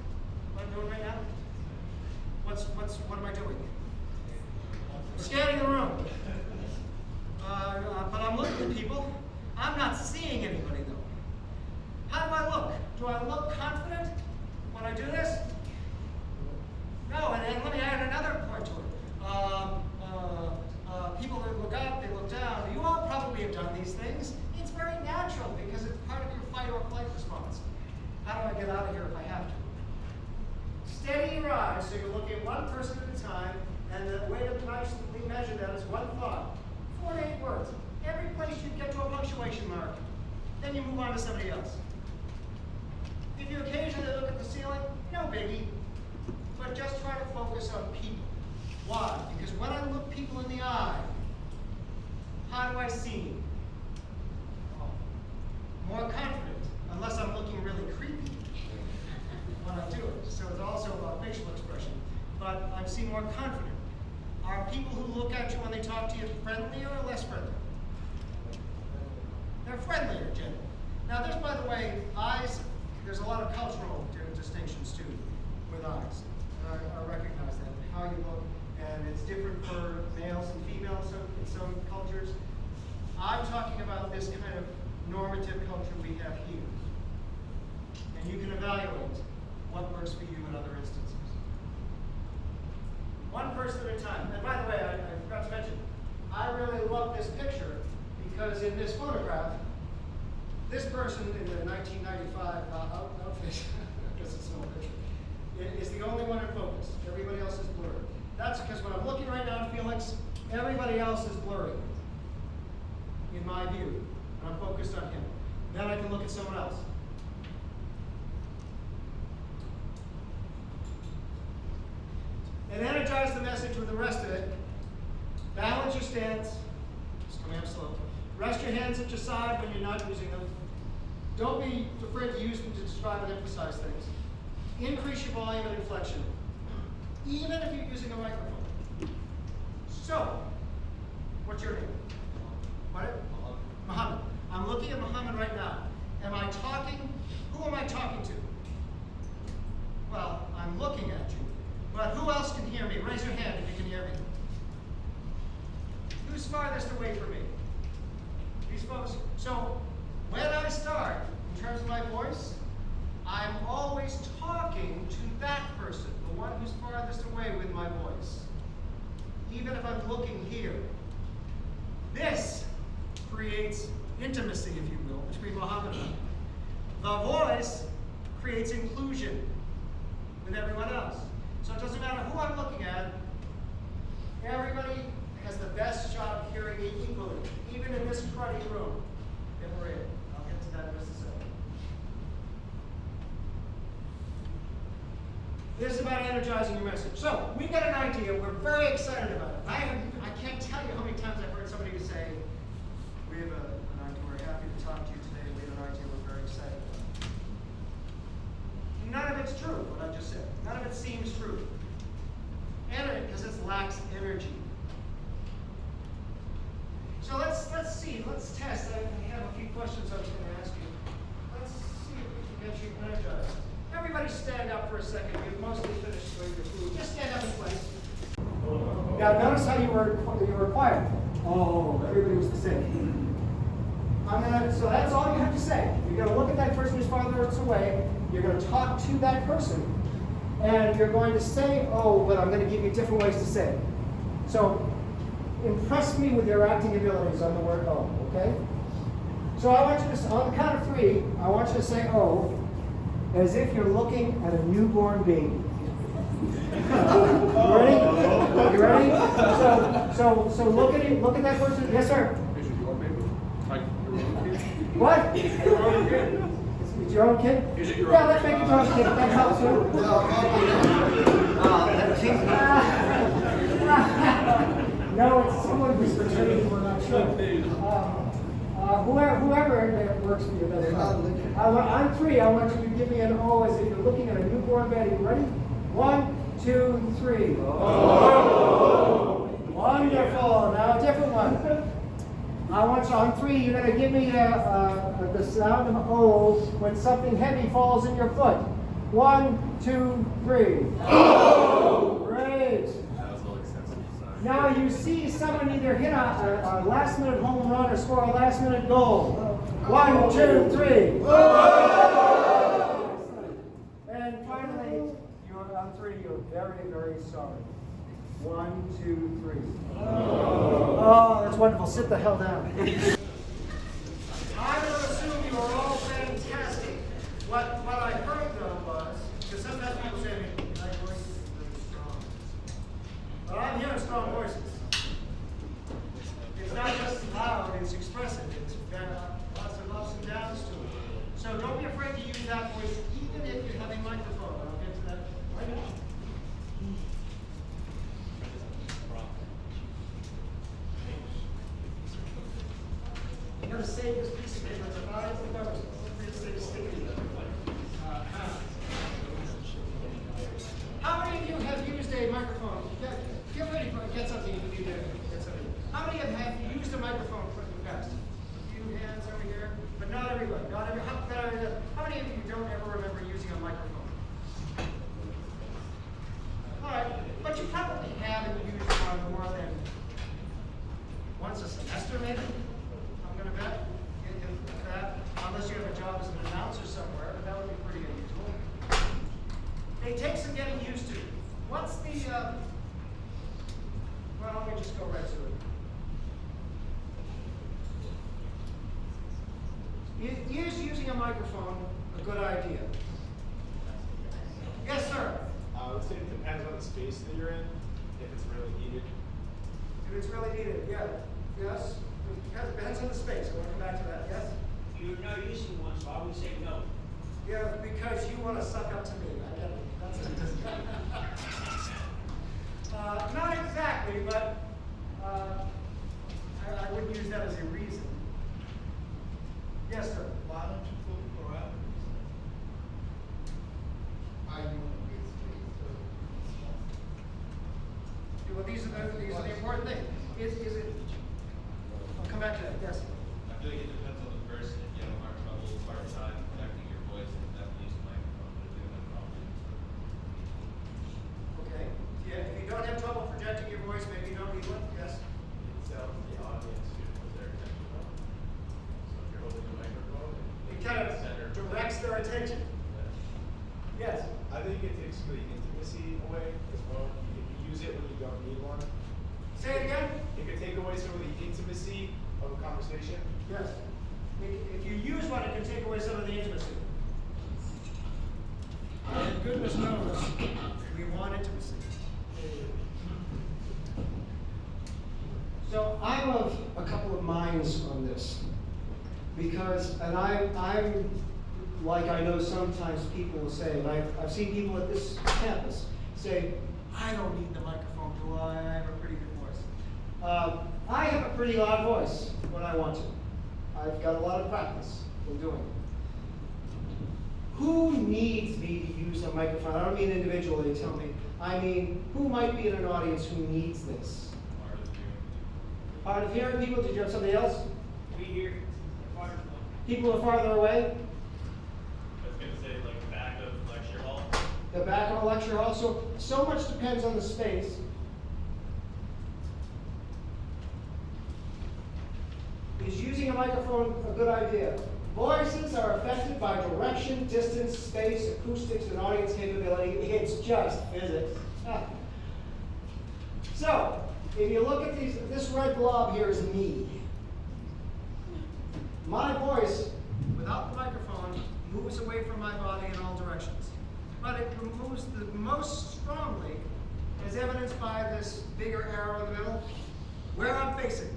What I'm doing right now? What am I doing? I'm scanning the room. But I'm looking at people. I'm not seeing anybody though. How do I look? Do I look confident when I do this? No, and let me add another point to it. People that look up, they look down. You all probably have done these things. It's very natural because it's part of your fight or flight response. How do I get out of here if I have to? Steady your eyes so you're looking at one person at a time, and the way to nicely measure that is one thought. 4 to 8 words. Every place you get to a punctuation mark, then you move on to somebody else. If you occasionally look at the ceiling, no biggie, but just try to focus on people. Why? Because when I look people in the eye, how do I see? More confident, unless I'm looking really creepy when I do it. So it's also about facial expression. But I seem more confident. Are people who look at you when they talk to you friendlier or less friendly? They're friendlier, generally. Now there's, by the way, eyes, there's a lot of cultural distinctions too with eyes. I recognize that. works for you in other instances. One person at a time. And by the way, I forgot to mention, I really love this picture because in this photograph, this person in the 1995 outfit, because it's an old picture, is the only one in focus. Everybody else is blurry. That's because when I'm looking right now at Felix, everybody else is blurry in my view, and I'm focused on him. Then I can look at someone else. And energize the message with the rest of it. Balance your stance. It's coming up slow. Rest your hands at your side when you're not using them. Don't be afraid to use them to describe and emphasize things. Increase your volume and inflection, even if you're using a microphone. So, what's your name? What? Muhammad. I'm looking at Muhammad right now. Am I talking? Who am I talking to? Well, I'm looking at you. But who else can hear me? Raise your hand if you can hear me. Who's farthest away from me? These folks. So, when I start, in terms of my voice, I'm always talking to that person, the one who's farthest away with my voice. Even if I'm looking here. This creates intimacy, if you will, between Muhammad and I. The voice creates inclusion with everyone else. So it doesn't matter who I'm looking at, everybody has the best shot of hearing me equally, even in this cruddy room that we're in. I'll get to that in just a second. This is about energizing your message. So, we got an idea, we're very excited about it. I can't tell you how many times I've heard somebody say, we have an idea, we're happy to talk to you today, we have an idea we're very excited about. None of it's true, what I just said. None of it seems true. Because it lacks energy. So let's see, let's test. I have a few questions I was going to ask you. Let's see if we can get you energized. Everybody stand up for a second. You've mostly finished with your food. Just stand up in place. Now notice how you were quiet. Oh, everybody was the same. So that's all you have to say. You're going to look at that person who's farthest away. You're going to talk to that person. And you're going to say, oh, but I'm going to give you different ways to say it. So impress me with your acting abilities on the word oh, okay? So I want you to, on the count of 3, I want you to say oh, as if you're looking at a newborn baby. You ready? You ready? So look at it, look at that person. Yes, sir. Is it your baby? Like your own kid? What? Your own kid. It's your own kid? Is it your yeah, own let's make it your own kid. That helps you. No, it's someone who's returning, we're not sure. Whoever that works for you, that's fine. On 3, I want you to give me an O as if you're looking at a newborn baby. Ready? 1, 2, 3. Oh. Wonderful. Now a different one. I want you on 3, you're going to give me the sound of O when something heavy falls in your foot. 1, 2, 3. Oh. Great. Now you see someone either hit a last-minute home run or score a last-minute goal. 1, 2, 3. Oh! And finally, you're on 3. You're very, very sorry. 1, 2, 3. Oh, that's wonderful. Sit the hell down. I will assume you are all fantastic. What I heard though was, because sometimes people say, my voice is really strong. But I'm hearing strong voices. It's not just loud, it's expressive. It's got lots of ups and downs to it. So don't be afraid to use that voice, even if you have a microphone. I'll get to that right now. I'm going to save this piece of paper. It's a lot of notes. It's sticky. How many of you have used a microphone? Feel free to get something if you need to get something. How many have used a microphone in the past? A few hands over here, but not everybody. How many of you don't ever remember using a microphone? All right, but you probably haven't used one more than once a semester, maybe. I'm going to bet that, unless you have a job as an announcer somewhere, but that would be pretty unusual. They take some getting used to. What's the, well, let me just go right to it. Is using a microphone a good idea? Yes, sir. I would say it depends on the space that you're in, if it's really needed. If it's really needed, yeah. Yes? It depends on the space. I want to come back to that. Yes? You're not using one, so I would say no. Yeah, because you want to suck up to me. I get it. That's it. Not exactly, but I wouldn't use that as a reason. Yes, sir. Why don't you put parameters? Are you in a big space or small? Well, these are the important things. Is it? I'll come back to that. Yes. I feel like it depends on the person. If you have a hard time protecting your voice, then definitely use a microphone. But if you have a problem, Okay. Yeah. If you don't have trouble projecting your voice, maybe you don't need one. Yes. It tells the audience to put their attention on. So if you're holding a microphone, It kind of directs their attention. Yes. I think it takes the intimacy away as well. You can use it when you don't need one. Say it again. It could take away some of the intimacy of a conversation. Yes. If you use one, it can take away some of the intimacy. And goodness knows, we want intimacy. So I'm of a couple of minds on this. Because, and I'm like I know sometimes people will say, and I've seen people at this campus say, I don't need the microphone, do I? I have a pretty good voice. I have a pretty loud voice when I want to. I've got a lot of practice in doing it. Who needs me to use a microphone? I don't mean individually, tell me. I mean, who might be in an audience who needs this? Hard of hearing people? Did you have somebody else? We hear farther. People who are farther away? I was gonna say, like, back of lecture hall. The back of a lecture hall. So much depends on the space. Is using a microphone a good idea? Voices are affected by direction, distance, space, acoustics, and audience capability. It's just physics. So, if you look at this red blob here is me. My voice, without the microphone, moves away from my body in all directions. But it moves the most strongly, as evidenced by this bigger arrow in the middle, where I'm facing.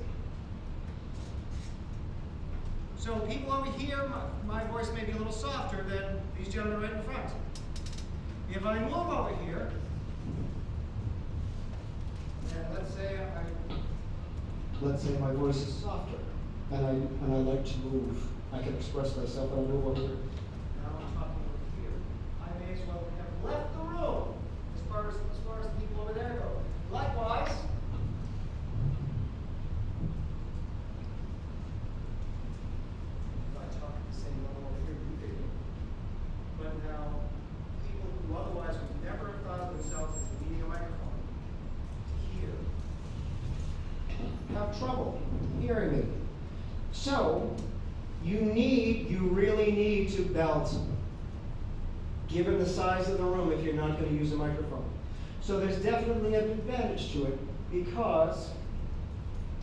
So people over here, my voice may be a little softer than these gentlemen right in front. If I move over here, and let's say my voice is softer, and I like to move. I can express myself, and I move over here. Now I'm talking over here. I may as well have left the room as far as the people over there go. Likewise, if I talk at the same level over here, you do. But now, people who otherwise would never have thought of themselves as needing a microphone to hear have trouble hearing me. So, you really need to belt, given the size of the room, if you're not going to use a microphone. So there's definitely an advantage to it, because,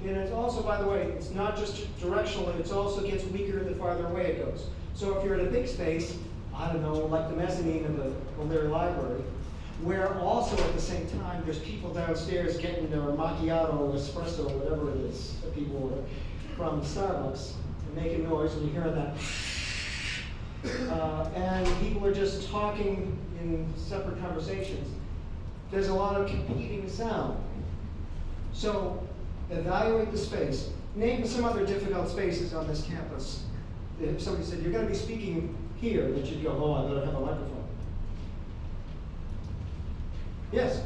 and it's also, by the way, it's not just directionally, it also gets weaker the farther away it goes. So if you're in a big space, I don't know, like the mezzanine of the O'Leary Library, where also at the same time, there's people downstairs getting their macchiato or espresso, whatever it is, that people are from Starbucks, and making noise, and you hear that. And people are just talking in separate conversations. There's a lot of competing sound. So, evaluate the space. Name some other difficult spaces on this campus. If somebody said, you're going to be speaking here, that you'd go, oh, I better have a microphone. Yes?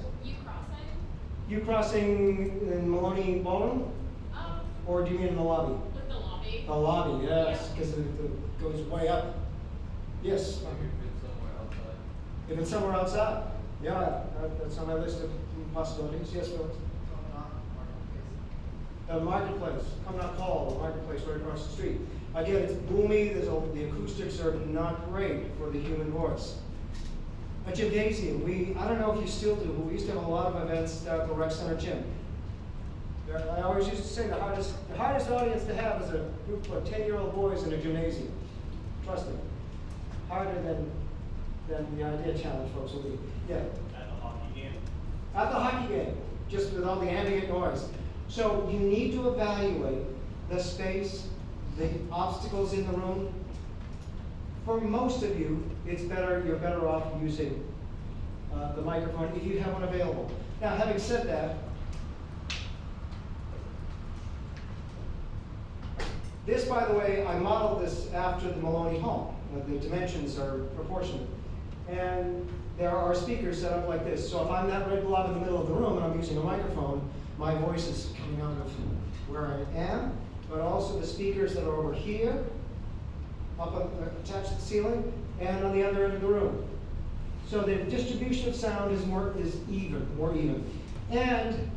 You crossing in Maloney Ballroom? Or do you mean in the lobby? With the lobby. The lobby, yes, because it goes way up. Yes? If it's somewhere outside? Yeah, that's on my list of possibilities. Yes, Phil? The marketplace, Covenant Hall, the marketplace right across the street. Again, it's boomy, the acoustics are not great for the human voice. A gymnasium, I don't know if you still do, but we used to have a lot of events down at the rec center gym. I always used to say the hardest audience to have is a group of 10-year-old boys in a gymnasium. Trust me. Harder than the idea challenge folks will be. Yeah. At the hockey game. At the hockey game, just with all the ambient noise. So you need to evaluate the space, the obstacles in the room. For most of you, you're better off using the microphone if you have one available. Now, having said that, this, by the way, I modeled this after the Maloney home. The dimensions are proportionate. And there are speakers set up like this. So if I'm that red blob in the middle of the room and I'm using a microphone, my voice is coming out of where I am, but also the speakers that are over here, attached to the ceiling, and on the other end of the room. So the distribution of sound is more even. And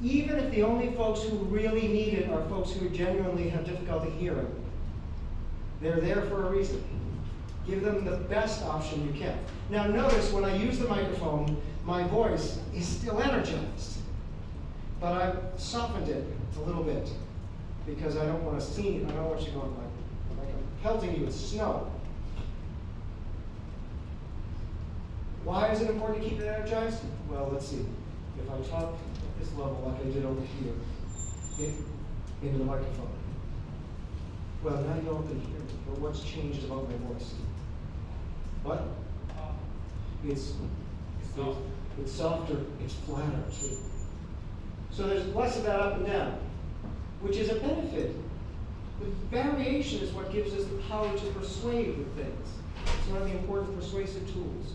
even if the only folks who really need it are folks who genuinely have difficulty hearing, they're there for a reason. Give them the best option you can. Now notice when I use the microphone, my voice is still energized, but I've softened it a little bit because I don't want to see it. I don't want you going like I'm pelting you with snow. Why is it important to keep it energized? Well, let's see. If I talk at this level like I did over here, into the microphone. Well, now you all can hear me, but what's changed about my voice? What? It's softer, it's flatter too. So there's less of that up and down, which is a benefit. The variation is what gives us the power to persuade with things. It's one of the important persuasive tools.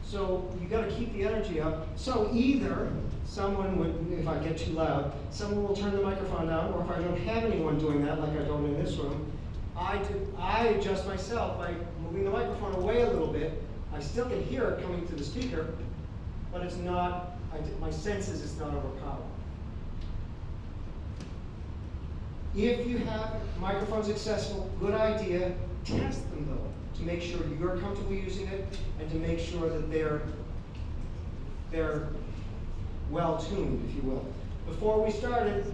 So you got to keep the energy up. So either someone would, if I get too loud, someone will turn the microphone down, or if I don't have anyone doing that, like I don't in this room, I adjust myself by moving the microphone away a little bit. I still can hear it coming through the speaker, but it's not, my senses, it's not overpowering. If you have microphones accessible, good idea, test them though, to make sure you're comfortable using it and to make sure that they're well tuned, if you will. Before we started,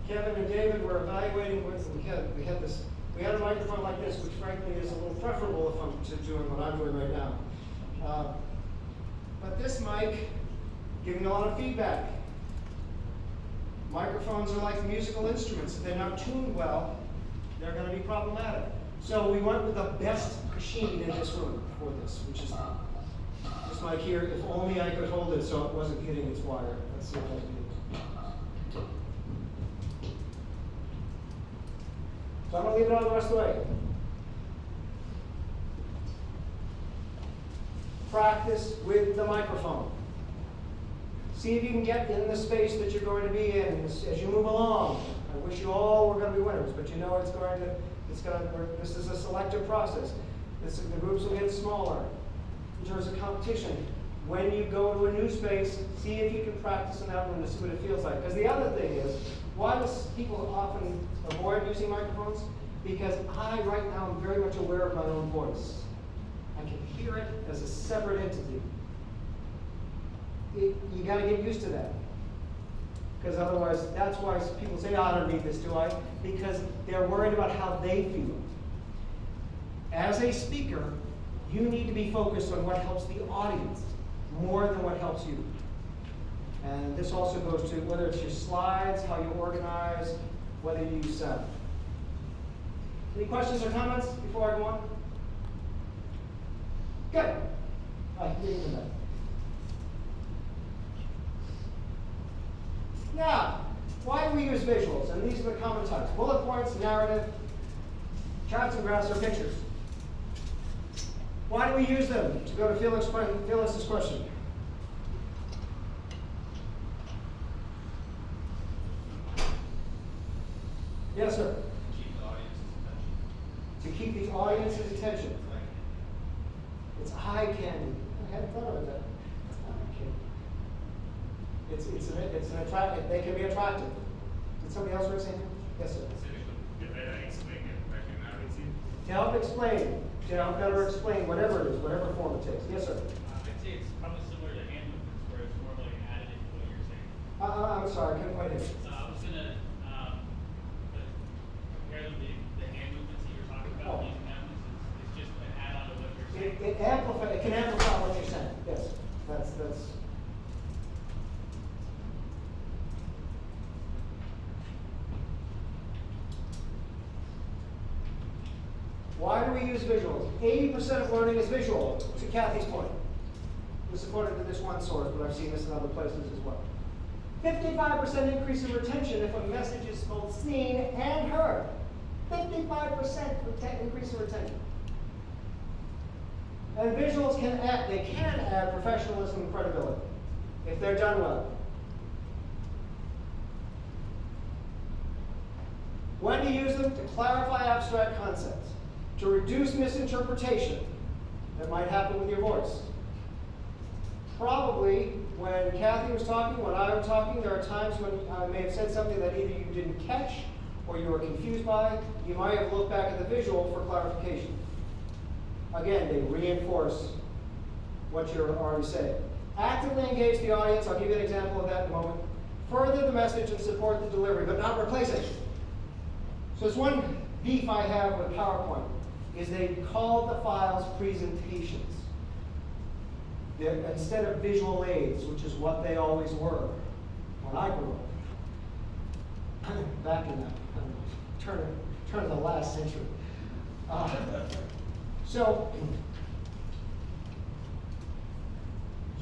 Kevin and David were evaluating we had a microphone like this, which frankly is a little preferable if I'm to doing what I'm doing right now. But this mic, giving a lot of feedback. Microphones are like musical instruments. If they're not tuned well, they're going to be problematic. So we went with the best machine in this room for this, which is this mic here. If only I could hold it so it wasn't hitting its wire. Let's see if I can do it. So I'm going to leave it on the rest of the way. Practice with the microphone. See if you can get in the space that you're going to be in as you move along. I wish you all were going to be winners, but you know this is a selective process. The groups will get smaller. In terms of competition, when you go to a new space, see if you can practice in that room to see what it feels like. Because the other thing is, why do people often avoid using microphones? Because I, right now, am very much aware of my own voice. I can hear it as a separate entity. You got to get used to that. Because otherwise, that's why people say, I don't need this, do I? Because they're worried about how they feel. As a speaker, you need to be focused on what helps the audience more than what helps you. And this also goes to whether it's your slides, how you organize, whether you use sound. Any questions or comments before I go on? Good. Now, why do we use visuals? And these are the common types. Bullet points, narrative, charts and graphs, or pictures. Why do we use them? To go to Felix's question. Yes, sir. Keep the audience's attention. To keep the audience's attention. It's eye candy. I hadn't thought of that. It's an attractive. They can be attractive. Did somebody else raise their hand? Yes, sir. To explain it, like a narrative. To help explain, to help better explain whatever it is, whatever form it takes. Yes, sir. I'd say it's probably similar to hand movements, where it's more like additive to what you're saying. I'm sorry, I couldn't quite hear. So I was gonna, compare them to the hand movements that you're talking about, Oh. using them, it's just an add-on to what you're saying. It can amplify what you're saying, yes, that's. Why do we use visuals? 80% of learning is visual, to Kathy's point. This is according to this one source, but I've seen this in other places as well. 55% increase in retention if a message is both seen and heard. 55% increase in retention. And visuals can add professionalism and credibility if they're done well. When to use them? To clarify abstract concepts, to reduce misinterpretation that might happen with your voice. Probably when Kathy was talking, when I was talking, there are times when I may have said something that either you didn't catch or you were confused by. You might have looked back at the visual for clarification. Again, they reinforce what you're already saying. Actively engage the audience. I'll give you an example of that in a moment. Further the message and support the delivery, but not replace it. So it's one beef I have with PowerPoint, is they call the files presentations. Instead of visual aids, which is what they always were when I grew up. Back in the turn of the last century. So,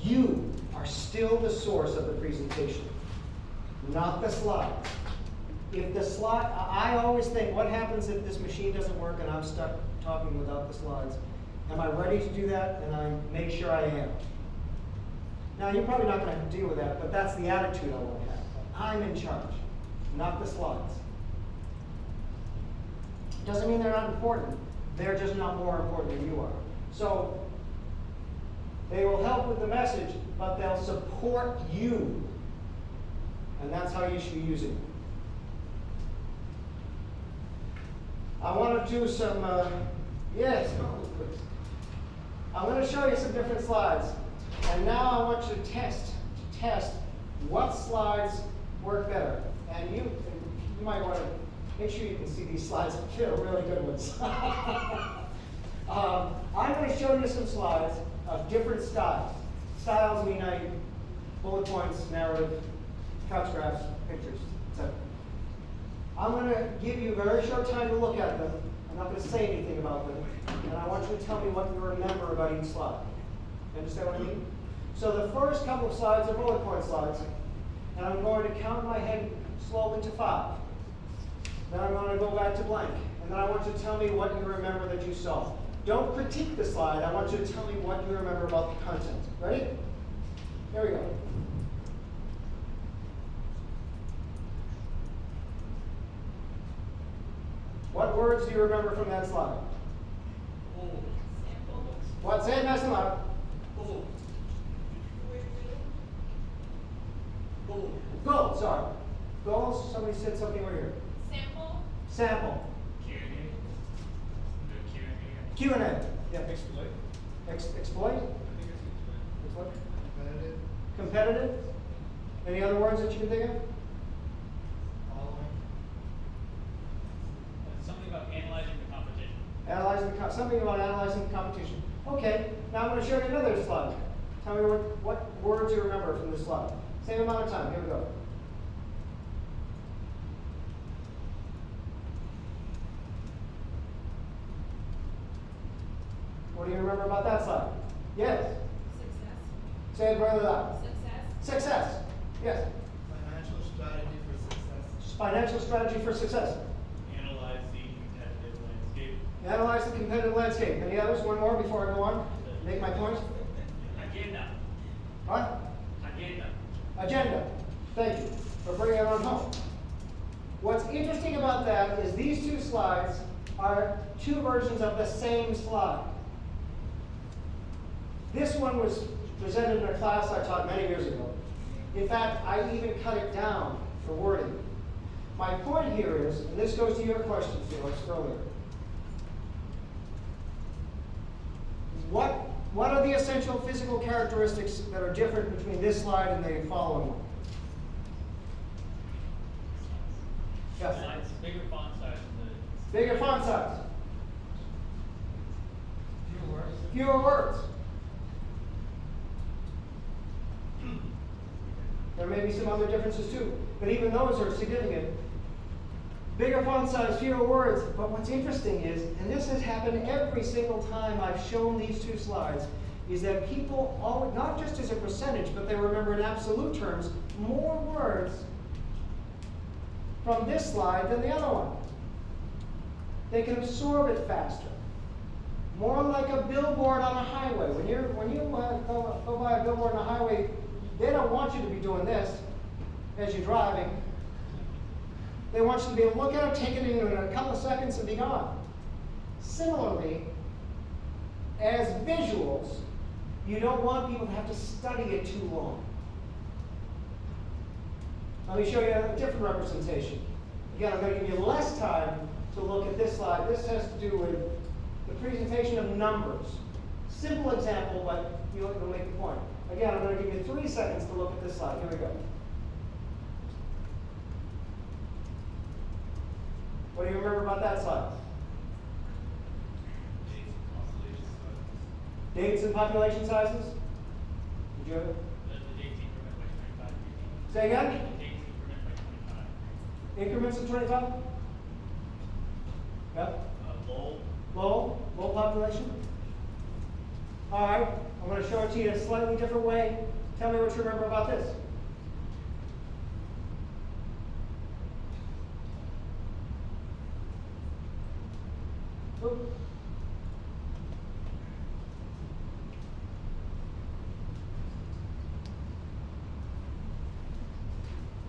you are still the source of the presentation, not the slide. If the slide, I always think, what happens if this machine doesn't work and I'm stuck talking without the slides? Am I ready to do that? And I make sure I am. Now, you're probably not going to deal with that, but that's the attitude I want to have. I'm in charge, not the slides. Doesn't mean they're not important. They're just not more important than you are. So, they will help with the message, but they'll support you. And that's how you should be using it. I want to do some, yes, I'm going to show you some different slides. And now I want you to test what slides work better. And you might want to make sure you can see these slides. They're really good ones. I'm going to show you some slides of different styles. Styles mean bullet points, narrative, couch graphs, pictures, etc. I'm going to give you a very short time to look at them. I'm not going to say anything about them. And I want you to tell me what you remember about each slide. You understand what I mean? So the first couple of slides are bullet point slides. And I'm going to count in my head slowly to 5. Then I'm going to go back to blank. And then I want you to tell me what you remember that you saw. Don't critique the slide. I want you to tell me what you remember about the content. Ready? Here we go. What words do you remember from that slide? What? Say it nice and loud. Goal, sorry. Goals, somebody said something over here. Sample. Q&A. Yeah. Exploit. Exploit? I think it's exploit. Exploit? Competitive, Competitive? Any other words that you can think of? following, Something about analyzing the competition. Something about analyzing the competition. Okay, now I'm going to show you another slide. Tell me what words you remember from this slide. Same amount of time. Here we go. What do you remember about that slide? Yes. Say it very loud. Success. Yes. financial strategy for success. Financial strategy for success. Analyze the competitive landscape. Analyze the competitive landscape. Any others? One more before I go on. Make my point. Agenda. What? Agenda. Agenda. Thank you for bringing it on home. What's interesting about that is these two slides are two versions of the same slide. This one was presented in a class I taught many years ago. In fact, I even cut it down for wording. My point here is, and this goes to your question, Felix, earlier. What are the essential physical characteristics that are different between this slide and the following one? Yes. Slides, bigger font size than the. Bigger font size. Fewer words. There may be some other differences too, but even those are significant. Bigger font size, fewer words, but what's interesting is, and this has happened every single time I've shown these two slides, is that people, always, not just as a percentage, but they remember in absolute terms, more words from this slide than the other one. They can absorb it faster. More like a billboard on a highway. When you go by a billboard on a highway, they don't want you to be doing this as you're driving. They want you to be able to look at it, take it in a couple of seconds, and be gone. Similarly, as visuals, you don't want people to have to study it too long. Let me show you a different representation. Again, I'm going to give you less time to look at this slide. This has to do with the presentation of numbers. Simple example, but you'll make the point. Again, I'm going to give you 3 seconds to look at this slide. Here we go. What do you remember about that slide? Dates and population sizes? Did you have it? The dates increment by 25. Say again? The dates increment by 25. Increments of 25? Yep. Low population? All right, I'm going to show it to you a slightly different way. Tell me what you remember about this. Oop.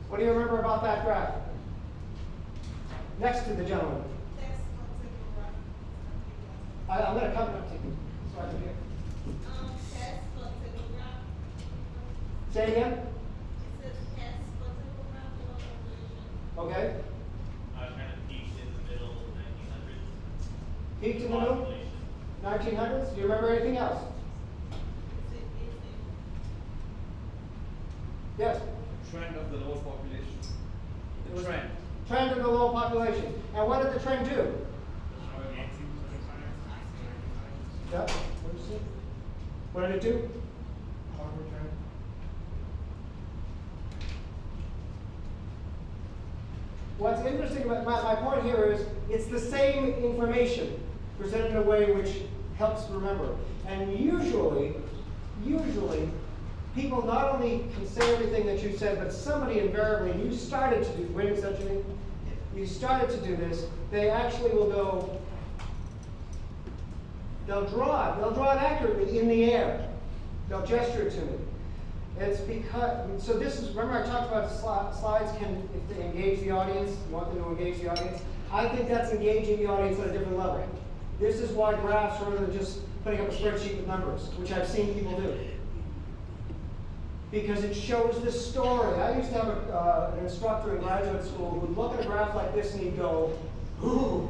What do you remember about that graph? Next to the gentleman. I'm going to come up to you so I can hear. Say again? Okay. Kind of peaked in the middle of the 1900s. Peaked in the middle? Population. 1900s? Do you remember anything else? Yes? Trend of the lower population. It was- The trend. Trend of the low population. And what did the trend do? Yeah. What did it do? What's interesting about my point here is it's the same information presented in a way which helps remember. And usually, people not only can say everything that you said, but somebody invariably, and you started to do, wait a second, you started to do this, they actually will go, they'll draw it accurately in the air. They'll gesture it to me. It's because, so this is, remember I talked about slides can, if they engage the audience, you want them to engage the audience. I think that's engaging the audience at a different level. This is why graphs, rather than just putting up a spreadsheet with numbers, which I've seen people do. Because it shows the story. I used to have an instructor in graduate school who would look at a graph like this and he'd go, ooh,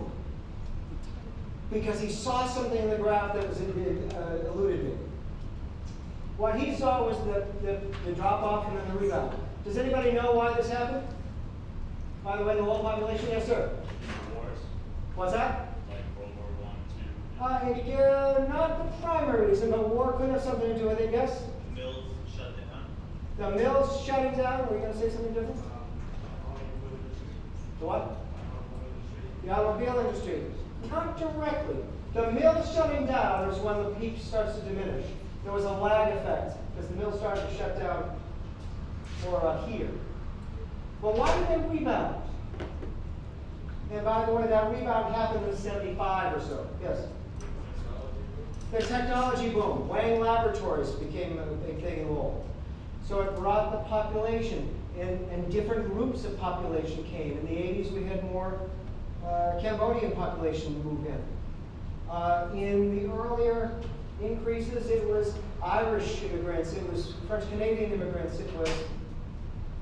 because he saw something in the graph that was eluded me. What he saw was the drop off and then the rebound. Does anybody know why this happened? By the way, the low population? Yes, sir. Wars, What's that? like World War I, II. Not the primary reason, but war could have something to do with it, yes? Mills shut down. The mills shutting down, were you going to say something different? The what? The automobile industry. Not directly. The mills shutting down is when the peak starts to diminish. There was a lag effect because the mills started to shut down for here. But why did they rebound? And by the way, that rebound happened in 75 or so. Yes? The technology boom. Wang Laboratories became a big thing in Lowell. So it brought the population, and different groups of population came. In the 80s, we had more Cambodian population move in. In the earlier increases, it was Irish immigrants, it was French-Canadian immigrants, it was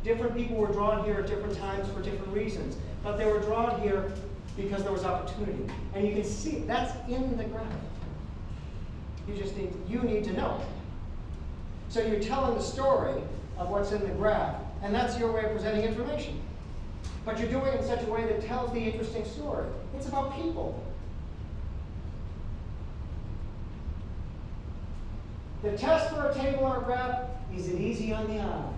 different people were drawn here at different times for different reasons. But they were drawn here because there was opportunity. And you can see that's in the graph. You need to know. So you're telling the story of what's in the graph, and that's your way of presenting information. But you're doing it in such a way that tells the interesting story. It's about people. The test for a table or a graph, is it easy on the eye?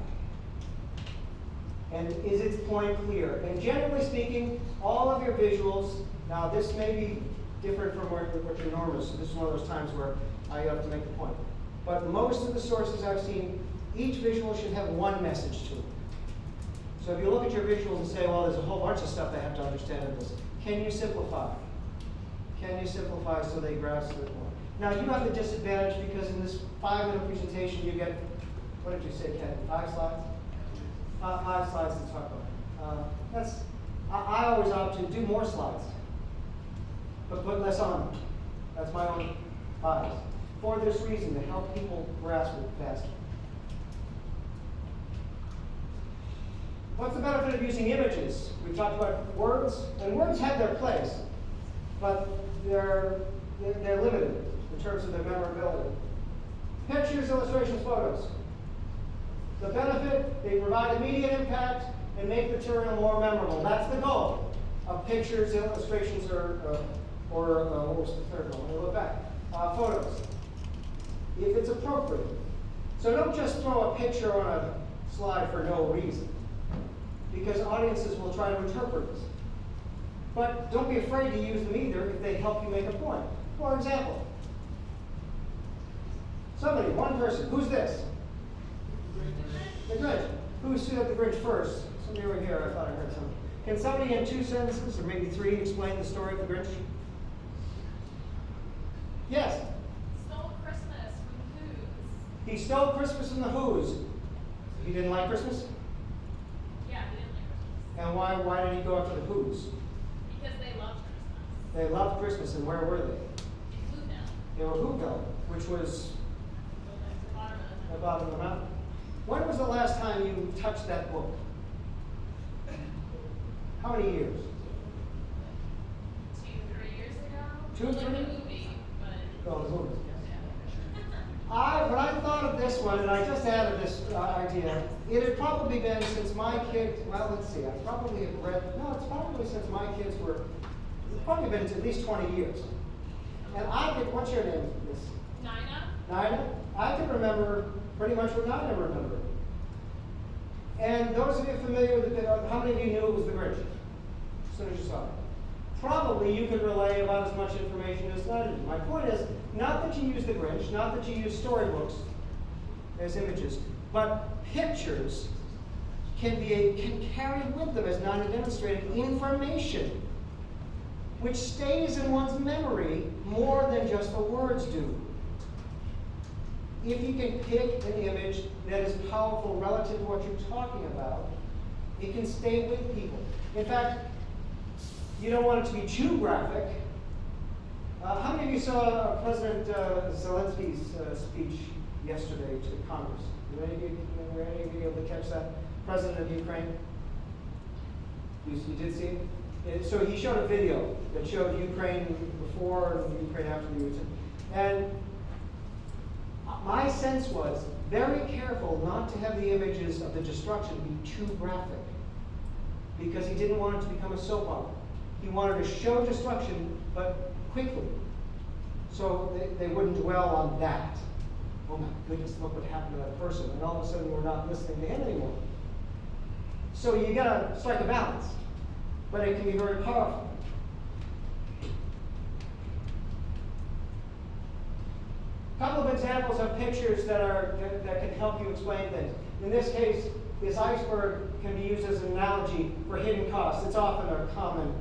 And is its point clear? And generally speaking, all of your visuals, now this may be different from what you're normal, so this is one of those times where I have to make the point. But most of the sources I've seen, each visual should have one message to it. So if you look at your visuals and say, well, there's a whole bunch of stuff they have to understand in this, can you simplify? Can you simplify so they grasp it more? Now, you have the disadvantage because in this 5-minute presentation, you get, what did you say, Ken, 5 slides? 5 slides to talk about. I always opt to do more slides, but put less on them. That's my own bias. For this reason, to help people grasp it faster. What's the benefit of using images? We've talked about words, and words have their place, but they're limited in terms of their memorability. Pictures, illustrations, photos. The benefit, they provide immediate impact and make material more memorable. That's the goal of pictures, illustrations, or what was the third one? Let me look back. Photos. If it's appropriate. So don't just throw a picture on a slide for no reason, because audiences will try to interpret this. But don't be afraid to use them either if they help you make a point. For example, somebody, one person, who's this? The Grinch. Who stood up the Grinch first? Somebody over here, I thought I heard something. Can somebody in 2 sentences, or maybe 3, explain the story of the Grinch? Yes? Stole Christmas from the Who's. He stole Christmas from the Who's. He didn't like Christmas? Yeah, he didn't like Christmas. And why did he go after the Who's? Because they loved Christmas. They loved Christmas, and where were they? In Whoville. They were Whoville, which was The bottom of at the the bottom of the mountain. When was the last time you touched that book? How many years? 2-3 years ago. 2 or Like 3? the movie, but. Oh, the movie. Yeah. When I thought of this one, and I just added this idea, it had probably been since my kids, well, let's see, I probably have read, no, it's probably since my kids were, it's probably been at least 20 years. And I could, what's your name, Miss? Nina? Nina? I can remember pretty much what Nina remembered. And those of you familiar with how many of you knew it was the Grinch? As soon as you saw it. Probably you could relay about as much information as Nina did. My point is, not that you use the Grinch, not that you use storybooks as images, but pictures can carry with them, as Nina demonstrated, information, which stays in one's memory more than just the words do. If you can pick an image that is powerful relative to what you're talking about, it can stay with people. In fact, you don't want it to be too graphic. How many of you saw President Zelensky's speech yesterday to Congress? Were any of you able to catch that? President of Ukraine? You did see it? So he showed a video that showed Ukraine before and Ukraine after the war. And my sense was very careful not to have the images of the destruction be too graphic, because he didn't want it to become a soap opera. He wanted to show destruction, but quickly, so they wouldn't dwell on that. Oh my goodness, look what happened to that person. And all of a sudden we're not listening to him anymore. So you gotta strike a balance, but it can be very powerful. A couple of examples of pictures that can help you explain things. In this case, this iceberg can be used as an analogy for hidden costs. It's often a common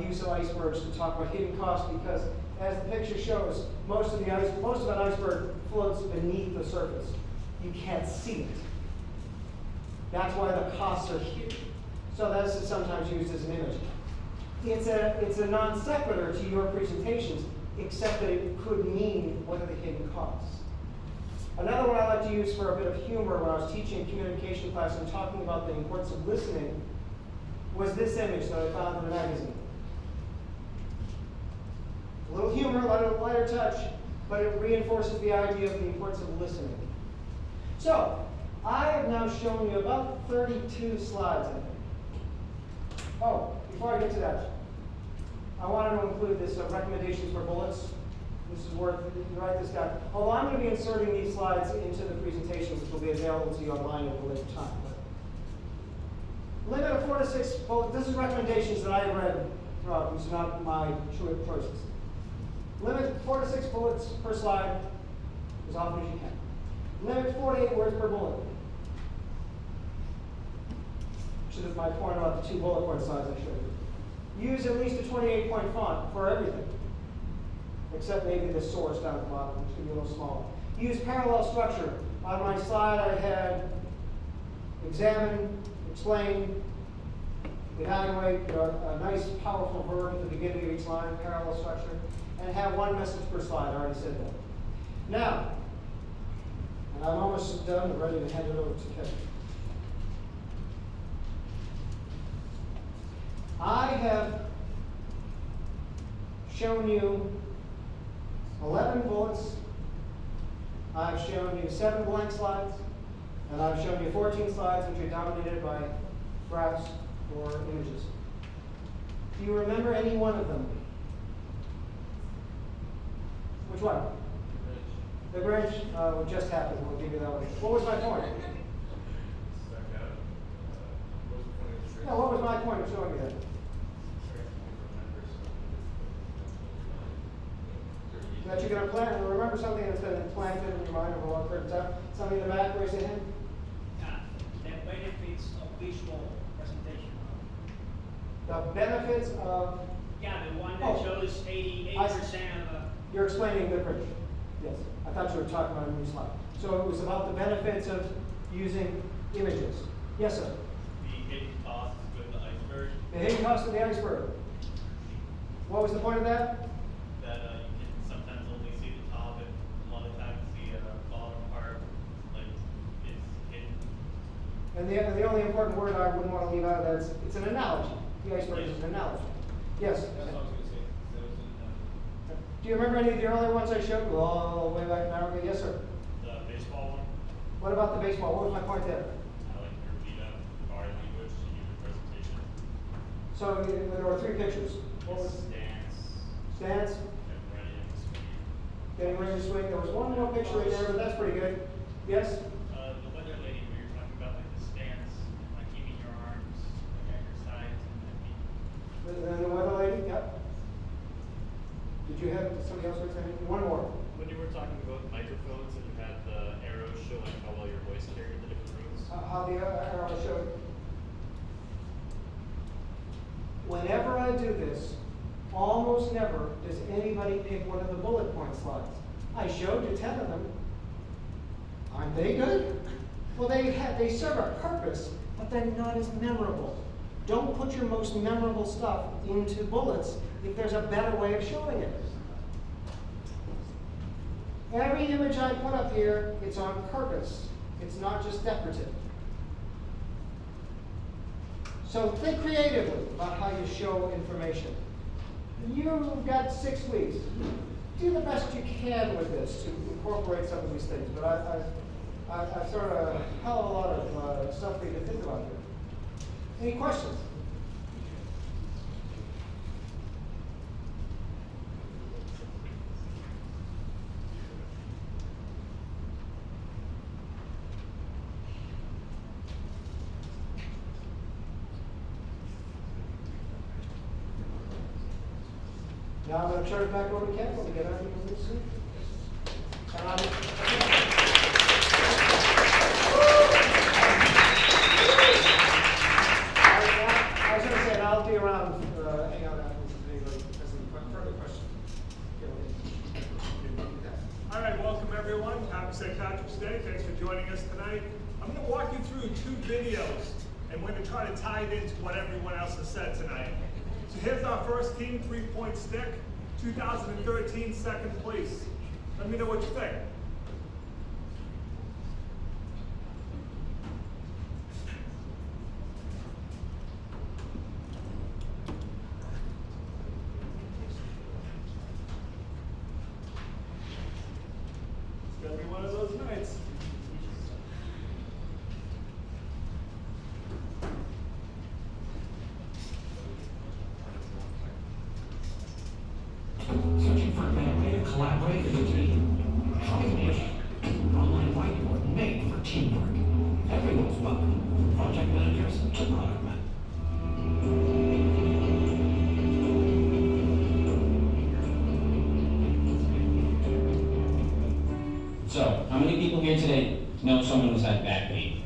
use of icebergs to talk about hidden costs, because as the picture shows, most of an iceberg floats beneath the surface. You can't see it. That's why the costs are hidden. So this is sometimes used as an image. It's a non sequitur to your presentations, except that it could mean what are the hidden costs. Another one I like to use for a bit of humor when I was teaching a communication class and talking about the importance of listening was this image that I found in a magazine. A little humor, a lighter touch. but it reinforces the idea of the importance of listening. So, I have now shown you about 32 slides, I think. Oh, before I get to that, I wanted to include this recommendations for bullets. This is worth, you can write this down. Although I'm going to be inserting these slides into the presentation, which will be available to you online at a later time. Limit of 4 to 6 bullets. This is recommendations that I read throughout. These are not my choices. Limit 4 to 6 bullets per slide as often as you can. Limit 4 to 8 words per bullet. Which is my point about the 2 bullet point slides I showed you. Use at least a 28-point font for everything, except maybe the source down at the bottom, which can be a little smaller. Use parallel structure. On my slide, I had examine, explain, evaluate, a nice, powerful verb at the beginning of each line, parallel structure, and have 1 message per slide. I already said that. Now, and I'm almost done and ready to hand it over to Kevin. I have shown you 11 bullets. I've shown you 7 blank slides. And I've shown you 14 slides which are dominated by graphs or images. Do you remember any one of them? Which one? The bridge just happened. We'll give you that one. What was my point? Stuck out. What was the point of the trick? Yeah, what was my point of showing you that? That you're going to remember something that's been implanted in your mind over a long period of time. Somebody in the back, raise your hand. The benefits of visual presentation. The benefits of. Yeah, the one that shows 88% of the. You're explaining the bridge. Yes, I thought you were talking about a new slide. So it was about the benefits of using images. Yes, sir. The hidden costs with the iceberg, The hidden cost of the iceberg. What was the point of that? that you can sometimes only see the top, and a lot of times the bottom part, like, is hidden. And the only important word I wouldn't want to leave out of that is it's an analogy. The iceberg is an analogy. Yes. That's what I was gonna say. That was in, Do you remember any of the earlier ones I showed you all the way back an hour ago? Yes, sir. The baseball one, What about the baseball? What was my point there? I like your read up body language to give a presentation. So there were 3 pictures. What was Stance, stance? and ready and swing. Getting ready to swing. There was one more picture in there, but that's pretty good. Yes? The weather lady, where you're talking about like the stance, like keeping your arms like at your sides and The weather lady? Yep. Did you have somebody else raise their hand? One more. When you were talking about microphones and you had the arrows showing how well your voice carried the different rooms. How the arrow showed. Whenever I do this, almost never does anybody pick one of the bullet point slides. I showed you 10 of them. Aren't they good? Well, they serve a purpose, but they're not as memorable. Don't put your most memorable stuff into bullets if there's a better way of showing it. Every image I put up here, it's on purpose. It's not just decorative. So think creatively about how you show information. You've got 6 weeks. Do the best you can with this to incorporate some of these things. But I've sort of a hell of a lot of stuff for you to think about here. Any questions? Now I'm going to turn it back over to Ken when we get out of here this week. And I was going to say, and I'll be around, hang out afterwards if anybody has any further questions. All right, welcome everyone. Happy St. Patrick's Day. Thanks for joining us tonight. I'm going to walk you through 2 videos, and we're going to try to tie it into what everyone else has said tonight. So here's our first team, 3-point stick, 2013 second place. Let me know what you think. So, how many people here today know someone who's had back pain?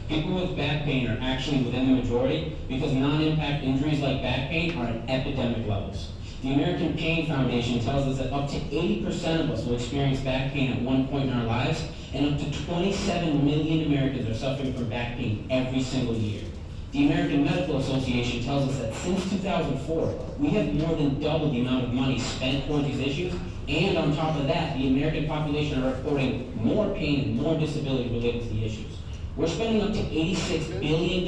People with back pain are actually within the majority because non-impact injuries like back pain are at epidemic levels. The American Pain Foundation tells us that up to 80% of us will experience back pain at one point in our lives, and up to 27 million Americans are suffering from back pain every single year. The American Medical Association tells us that since 2004, we have more than doubled the amount of money spent towards these issues, and on top of that, the American population are reporting more pain and more disability related to the issues. We're spending up to $86 billion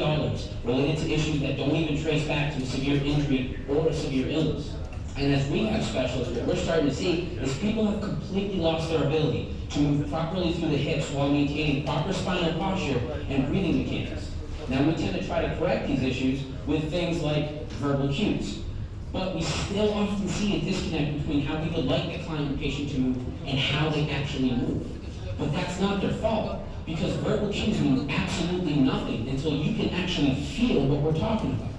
related to issues that don't even trace back to a severe injury or a severe illness. And as rehab specialists, what we're starting to see is people have completely lost their ability to move properly through the hips while maintaining proper spinal posture and breathing mechanics. Now, we tend to try to correct these issues with things like verbal cues, but we still often see a disconnect between how we would like the client or patient to move and how they actually move. But that's not their fault, because verbal cues mean absolutely nothing until you can actually feel what we're talking about.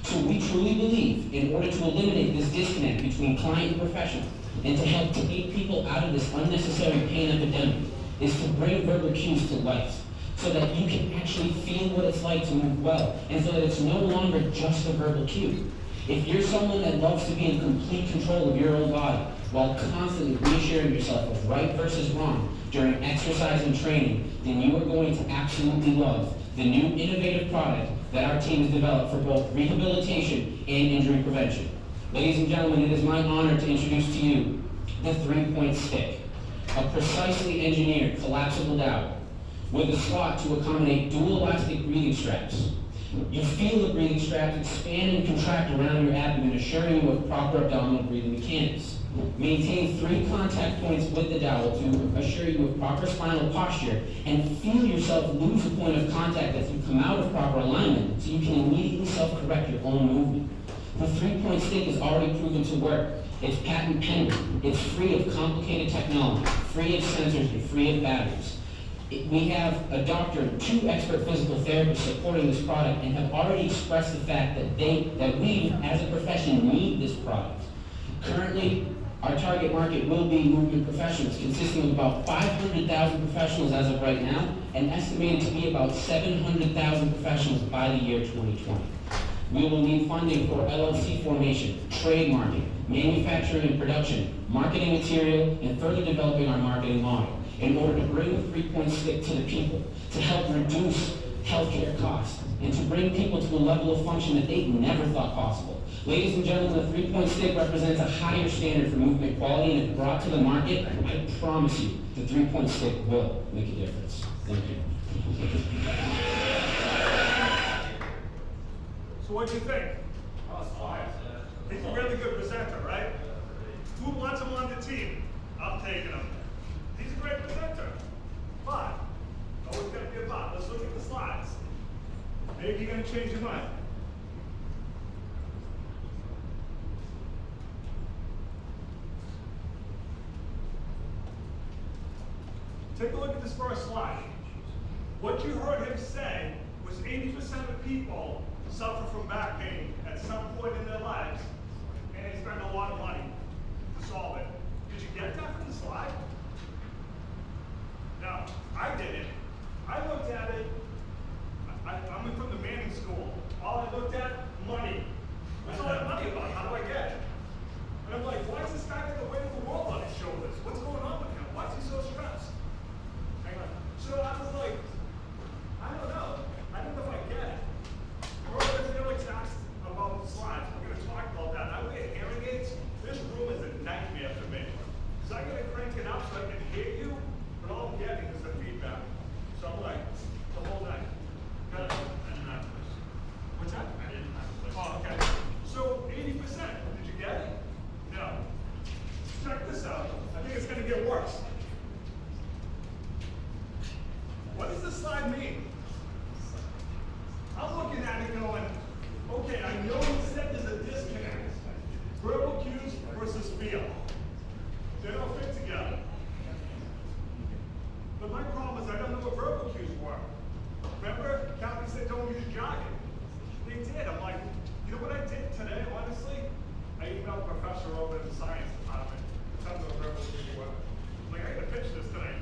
So we truly believe, in order to eliminate this disconnect between client and professional, and to help take people out of this unnecessary pain epidemic, is to bring verbal cues to life, so that you can actually feel what it's like to move well, and so that it's no longer just a verbal cue. If you're someone that loves to be in complete control of your own body, while constantly reassuring yourself of right versus wrong during exercise and training, then you are going to absolutely love the new innovative product that our team has developed for both rehabilitation and injury prevention. Ladies and gentlemen, it is my honor to introduce to you the 3-point stick, a precisely engineered collapsible dowel with a slot to accommodate dual elastic breathing straps. You feel the breathing straps expand and contract around your abdomen, assuring you of proper abdominal breathing mechanics. Maintain 3 contact points with the dowel to assure you of proper spinal posture, and feel yourself lose a point of contact as you come out of proper alignment so you can immediately self-correct your own movement. The 3-point stick is already proven to work. It's patent pending. It's free of complicated technology, free of sensors, and free of batteries. We have a doctor and 2 expert physical therapists supporting this product and have already expressed the fact that we, as a profession, need this product. Currently, our target market will be movement professionals, consisting of about 500,000 professionals as of right now, and estimated to be about 700,000 professionals by the year 2020. We will need funding for LLC formation, trademarking, manufacturing and production, marketing material, and further developing our marketing model in order to bring the 3-point stick to the people, to help reduce healthcare costs, and to bring people to a level of function that they never thought possible. Ladies and gentlemen, the 3-point stick represents a higher standard for movement quality, and if brought to the market, I promise you, the 3-point stick will make a difference. Thank you. So what'd you think? He's a really good presenter, right? Who wants him on the team? I'm taking him. He's a great presenter. But, always gotta be a but. Let's look at the slides. Maybe you're gonna change your mind. Take a look at this first slide. What you heard him say was 80% of people suffer from back pain at some point in their lives, and they spend a lot of money to solve it. Did you get that from the slide? Now, I didn't. I looked at it, I'm from the Manning School. All I looked at, money. What's all that money about? How do I get it? And I'm like, why is this guy got the weight of the world on his shoulders? What's going on with him? Why is he so stressed? Hang on. So I was like, I don't know. I don't know if I get it. Earlier, Felix asked about the slides. We're going to talk about that. I wear hearing aids. This room is a nightmare for me. So I got to crank it up so I can hear you, but all I'm getting is the feedback. So I'm like, the whole night. Got it? I didn't have this. What's that? I didn't have this. Oh, okay. So 80%. Did you get it? No. Check this out. I think it's going to get worse. What does this slide mean? I'm looking at it going, okay, I know you said there's a disconnect. Verbal cues versus feel. They don't fit together. But my problem is I don't know what verbal cues were. Remember, Calvin said don't use jargon. They did. I'm like, you know what I did today, honestly? I emailed a professor over in the science department. Tell me what verbal cues were. I'm like, I gotta pitch this tonight.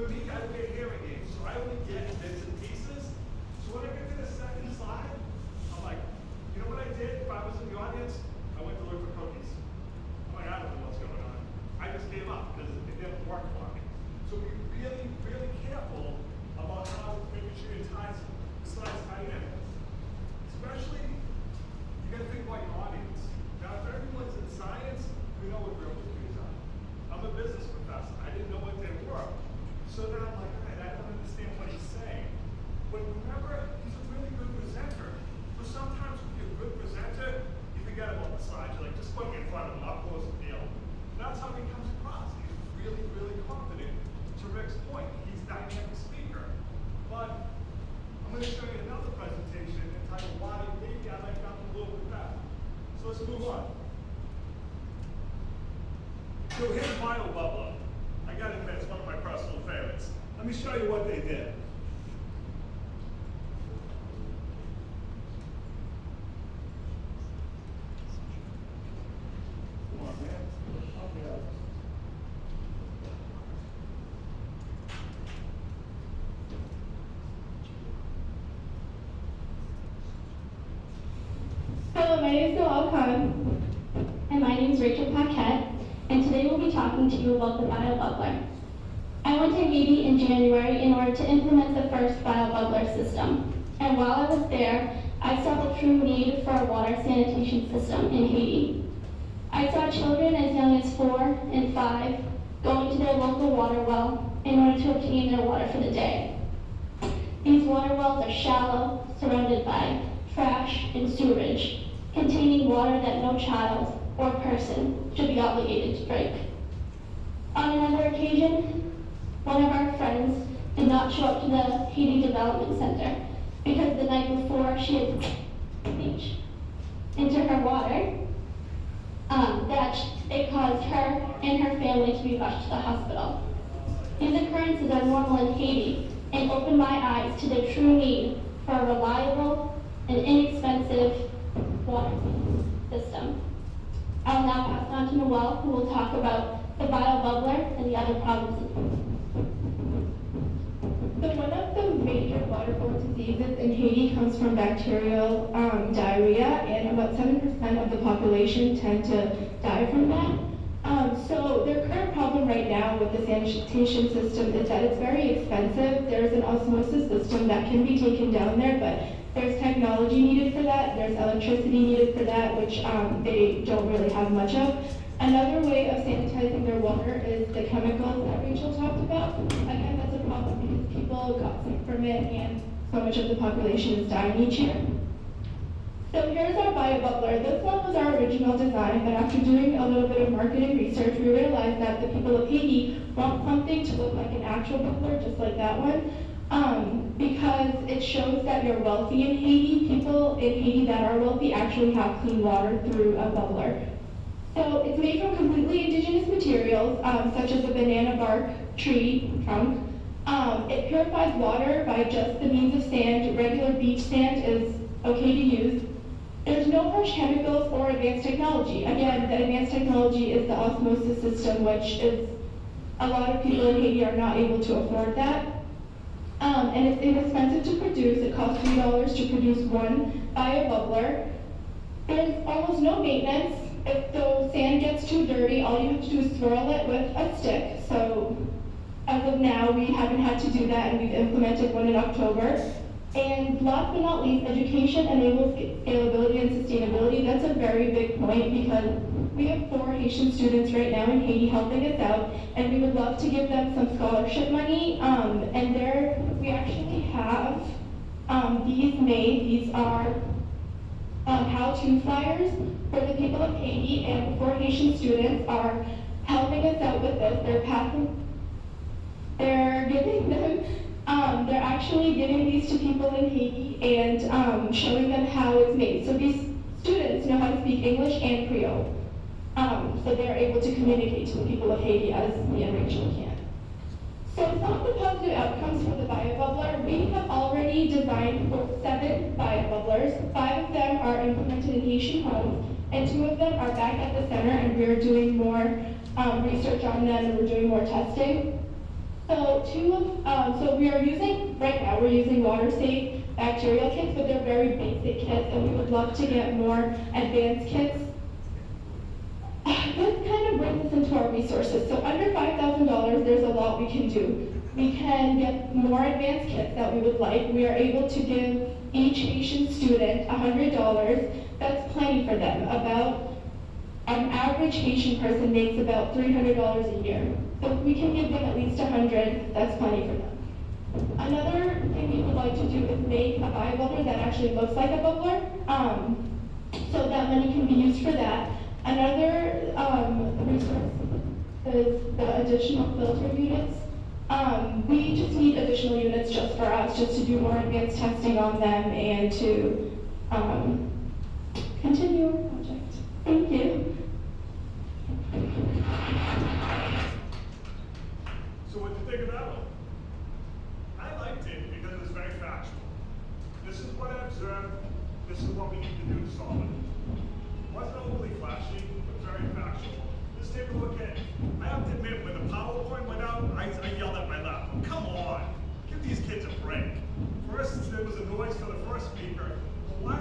me, I wear hearing aids, so I only get bits and pieces. So when I get to the second slide, I'm like, you know what I did? If I was in the audience, I went to look for cookies. I'm like, I don't know what's going on. I just gave up because it didn't work for me. So be really, really careful about how making sure your slides tie in. Especially, you gotta think about your audience. Now, if everyone's in science, we know what real degrees are. I'm a business professor. I didn't know what they were. So then I'm like, all right, I don't understand what he's saying. But remember, he's a really good presenter. So sometimes when you're a good presenter, you forget about the slides. You're like, just put me in front of him, I'll close the deal. That's how he comes across. He's really, really confident. To Rick's point, he's a dynamic speaker. But I'm going to show you another presentation entitled Why Maybe I Like That a Little Bit Better. So let's move on. So here's BioBubbler. I gotta admit, it's one of my personal favorites. Let me show you what they did. Come on, man. Help me out. Hello, my name is Noelle Khan, and my name is Rachel Paquette, and today we'll be talking to you about the BioBubbler. I went to Haiti in January in order to implement the first BioBubbler system, and while I was there, I saw the true need for a water sanitation system in Haiti. I saw children as young as 4 and 5 going to their local water well in order to obtain their water for the day. These water wells are shallow, surrounded by trash and sewerage, containing water that no child or person should be obligated to drink. On another occasion, one of our friends did not show up to the Haiti Development Center because the night before she had bleach into her water that it caused her and her family to be rushed to the hospital. These occurrences are normal in Haiti and opened my eyes to the true need for a reliable and inexpensive water system. I'll now pass it on to Noelle, who will talk about the BioBubbler and the other problems. So one of the major waterborne diseases in Haiti comes from bacterial diarrhea, and about 7% of the population tend to die from that. So their current problem right now with the sanitation system is that it's very expensive. There's an osmosis system that can be taken down there, but there's technology needed for that. There's electricity needed for that, which they don't really have much of. Another way of sanitizing their water is the chemicals that Rachel talked about. Again, that's a problem because people got sick from it and so much of the population is dying each year. So here's our BioBubbler. This one was our original design, but after doing a little bit of marketing research, we realized that the people of Haiti want something to look like an actual bubbler, just like that one, because it shows that you're wealthy in Haiti. People in Haiti that are wealthy actually have clean water through a bubbler. So it's made from completely indigenous materials, such as a banana bark tree trunk. It purifies water by just the means of sand. Regular beach sand is okay to use. There's no harsh chemicals or advanced technology. Again, the advanced technology is the osmosis system, which is a lot of people in Haiti are not able to afford that. And it's inexpensive to produce. It costs $3 to produce one BioBubbler. There's almost no maintenance. If the sand gets too dirty, all you have to do is swirl it with a stick. So as of now, we haven't had to do that, and we've implemented one in October. And last but not least, education enables scalability and sustainability. That's a very big point because we have 4 Haitian students right now in Haiti helping us out, and we would love to give them some scholarship money. And there, we actually have these made. These are how-to flyers for the people of Haiti, and 4 Haitian students are helping us out with this. They're actually giving these to people in Haiti and showing them how it's made. So these students know how to speak English and Creole. So they're able to communicate to the people of Haiti as me and Rachel can. So some of the positive outcomes for the BioBubbler, we have already designed 7 BioBubblers. 5 of them are implemented in Haitian homes, and 2 of them are back at the center, and we're doing more research on them, and we're doing more testing. So we are using, right now, we're using water-safe bacterial kits, but they're very basic kits, and we would love to get more advanced kits. This kind of brings us into our resources. So under $5,000, there's a lot we can do. We can get more advanced kits that we would like. We are able to give each Haitian student $100. That's plenty for them. An average Haitian person makes about $300 a year. So if we can give them at least 100, that's plenty for them. Another thing we would like to do is make a biobubbler that actually looks like a bubbler. So that money can be used for that. Another resource is the additional filter units. We just need additional units just for us, just to do more advanced testing on them and to continue our project. Thank you. So what did you think of that one? I liked it because it was very factual. This is what I observed, this is what we need to do to solve it. Wasn't overly flashy, but very factual. Let's take a look at it. I have to admit, when the PowerPoint went out, I yelled at my laptop, come on, give these kids a break. First, there was a noise for the first speaker. Why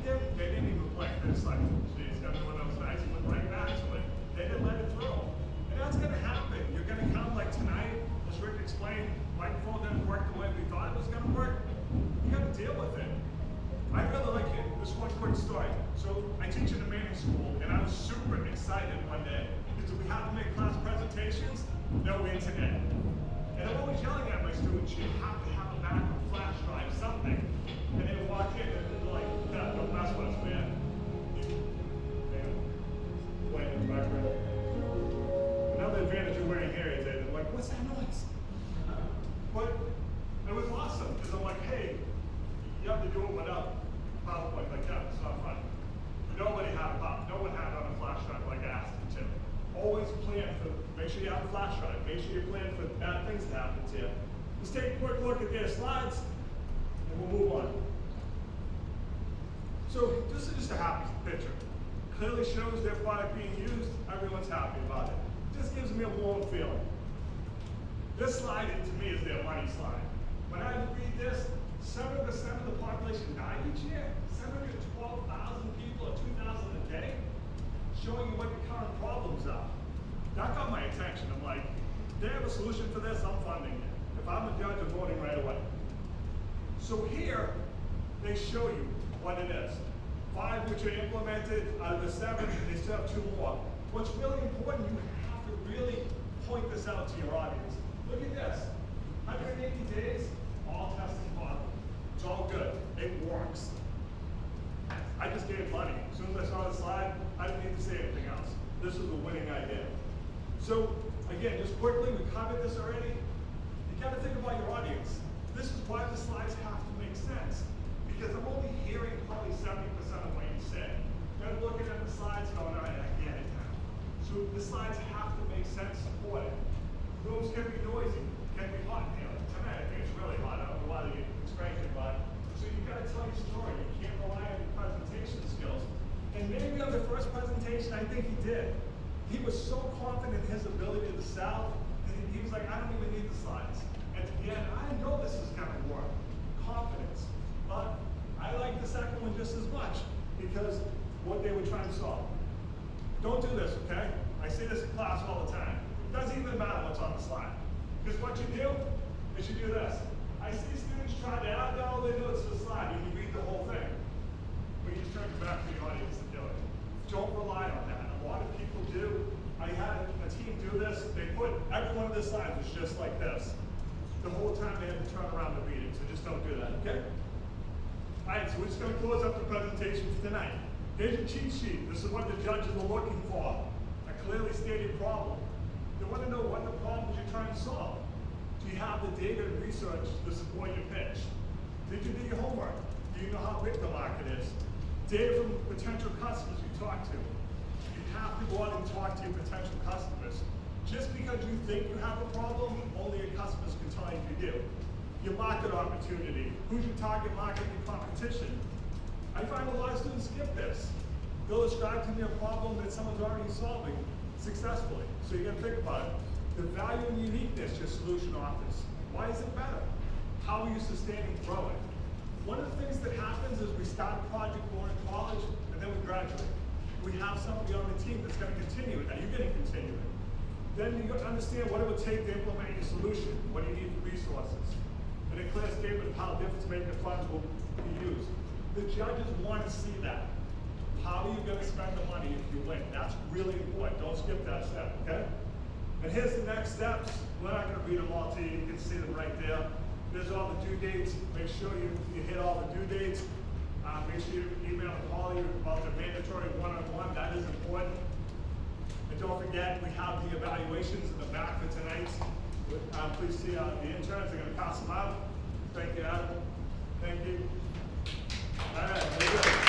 did they didn't even blink. They're just like, geez, got one of those nights, he went right back to it. They didn't let it through. And that's gonna happen. You're gonna come like tonight, as Rick explained, microphone didn't work the way we thought it was gonna work. You gotta deal with it. I really like it. This one quick story. So I teach in a Manning school, and I was super excited one day because we have to make class presentations, no internet. And I'm always yelling at my students, you have to have a backup flash drive, something. And they would walk in and they're like, "Dad, don't mess with us, man." Playing in the background. Another advantage of wearing hearing aids, they're like, what's that noise? But it was awesome because I'm like, hey, you have to do it without PowerPoint like that. It's not fun. Nobody had no one had it on a flash drive like I asked them to. Always plan for, make sure you have a flash drive. Make sure you plan for bad things to happen to you. Let's take a quick look at their slides and we'll move on. So this is just a happy picture. Clearly shows their product being used. Everyone's happy about it. Just gives me a warm feeling. This slide, to me, is their money slide. When I read this, 7% of the population die each year. 712,000 people or 2,000 a day. Showing you what the current problems are. That got my attention. I'm like, they have a solution for this, I'm funding it. If I'm a judge, I'm voting right away. So here, they show you what it is. 5 which are implemented, out of the 7, they still have 2 more. What's really important, you have to really point this out to your audience. Look at this, 180 days, all testing positive. It's all good, it works. I just gave money. As soon as I saw the slide, I didn't need to say anything else. This is a winning idea. So, again, just quickly, we covered this already. You gotta think about your audience. This is why the slides have to make sense. Because I'm only hearing probably 70% of what you say. Then looking at the slides going, all right, I get it now. So the slides have to make sense, support it. Rooms can be noisy, can be hot. You know, tonight I think it's really hot. I don't know why it's cranking, but so you gotta tell your story. You can't rely on your presentation skills. And maybe on the first presentation, I think he did. He was so confident in his ability to sell, that he was like, I don't even need the slides. And again, I know this is gonna work. Confidence. But I like the second one just as much because what they were trying to solve. Don't do this, okay? I say this in class all the time. It doesn't even matter what's on the slide. Because what you do is you do this. I see students try to add all they do is the slide. You can read the whole thing. But you just turn it back to the audience to do it. Don't rely on that. A lot of people do. I had a team do this. They put, every one of the slides was just like this. The whole time they had to turn around to read it. So just don't do that, okay? All right, so we're just going to close up the presentation for tonight. Here's your cheat sheet. This is what the judges are looking for. A clearly stated problem. They want to know what the problems you're trying to solve. Do you have the data and research to support your pitch? Did you do your homework? Do you know how big the market is? Data from potential customers you talk to. You have to go out and talk to your potential customers. Just because you think you have a problem, only your customers can tell you if you do. Your market opportunity. Who's your target market, your competition? I find a lot of students skip this. They'll describe to me a problem that someone's already solving successfully. So you gotta think about it. The value and uniqueness your solution offers. Why is it better? How will you sustain and grow it? One of the things that happens is we start a project, we're in college, and then we graduate. We have somebody on the team that's gonna continue it. Now, you're gonna continue it. Then you understand what it would take to implement your solution, what do you need for resources. And a clear statement of how difference-making funds will be used. The judges wanna see that. How are you gonna spend the money if you win? That's really important. Don't skip that step, okay? And here's the next steps. We're not gonna read them all to you. You can see them right there. There's all the due dates. Make sure you hit all the due dates. Make sure you email and call you about the mandatory one-on-one. That is important. And don't forget, we have the evaluations in the back for tonight. Please see the interns. They're gonna pass them out. Thank you, Adam. Thank you. All right, very good.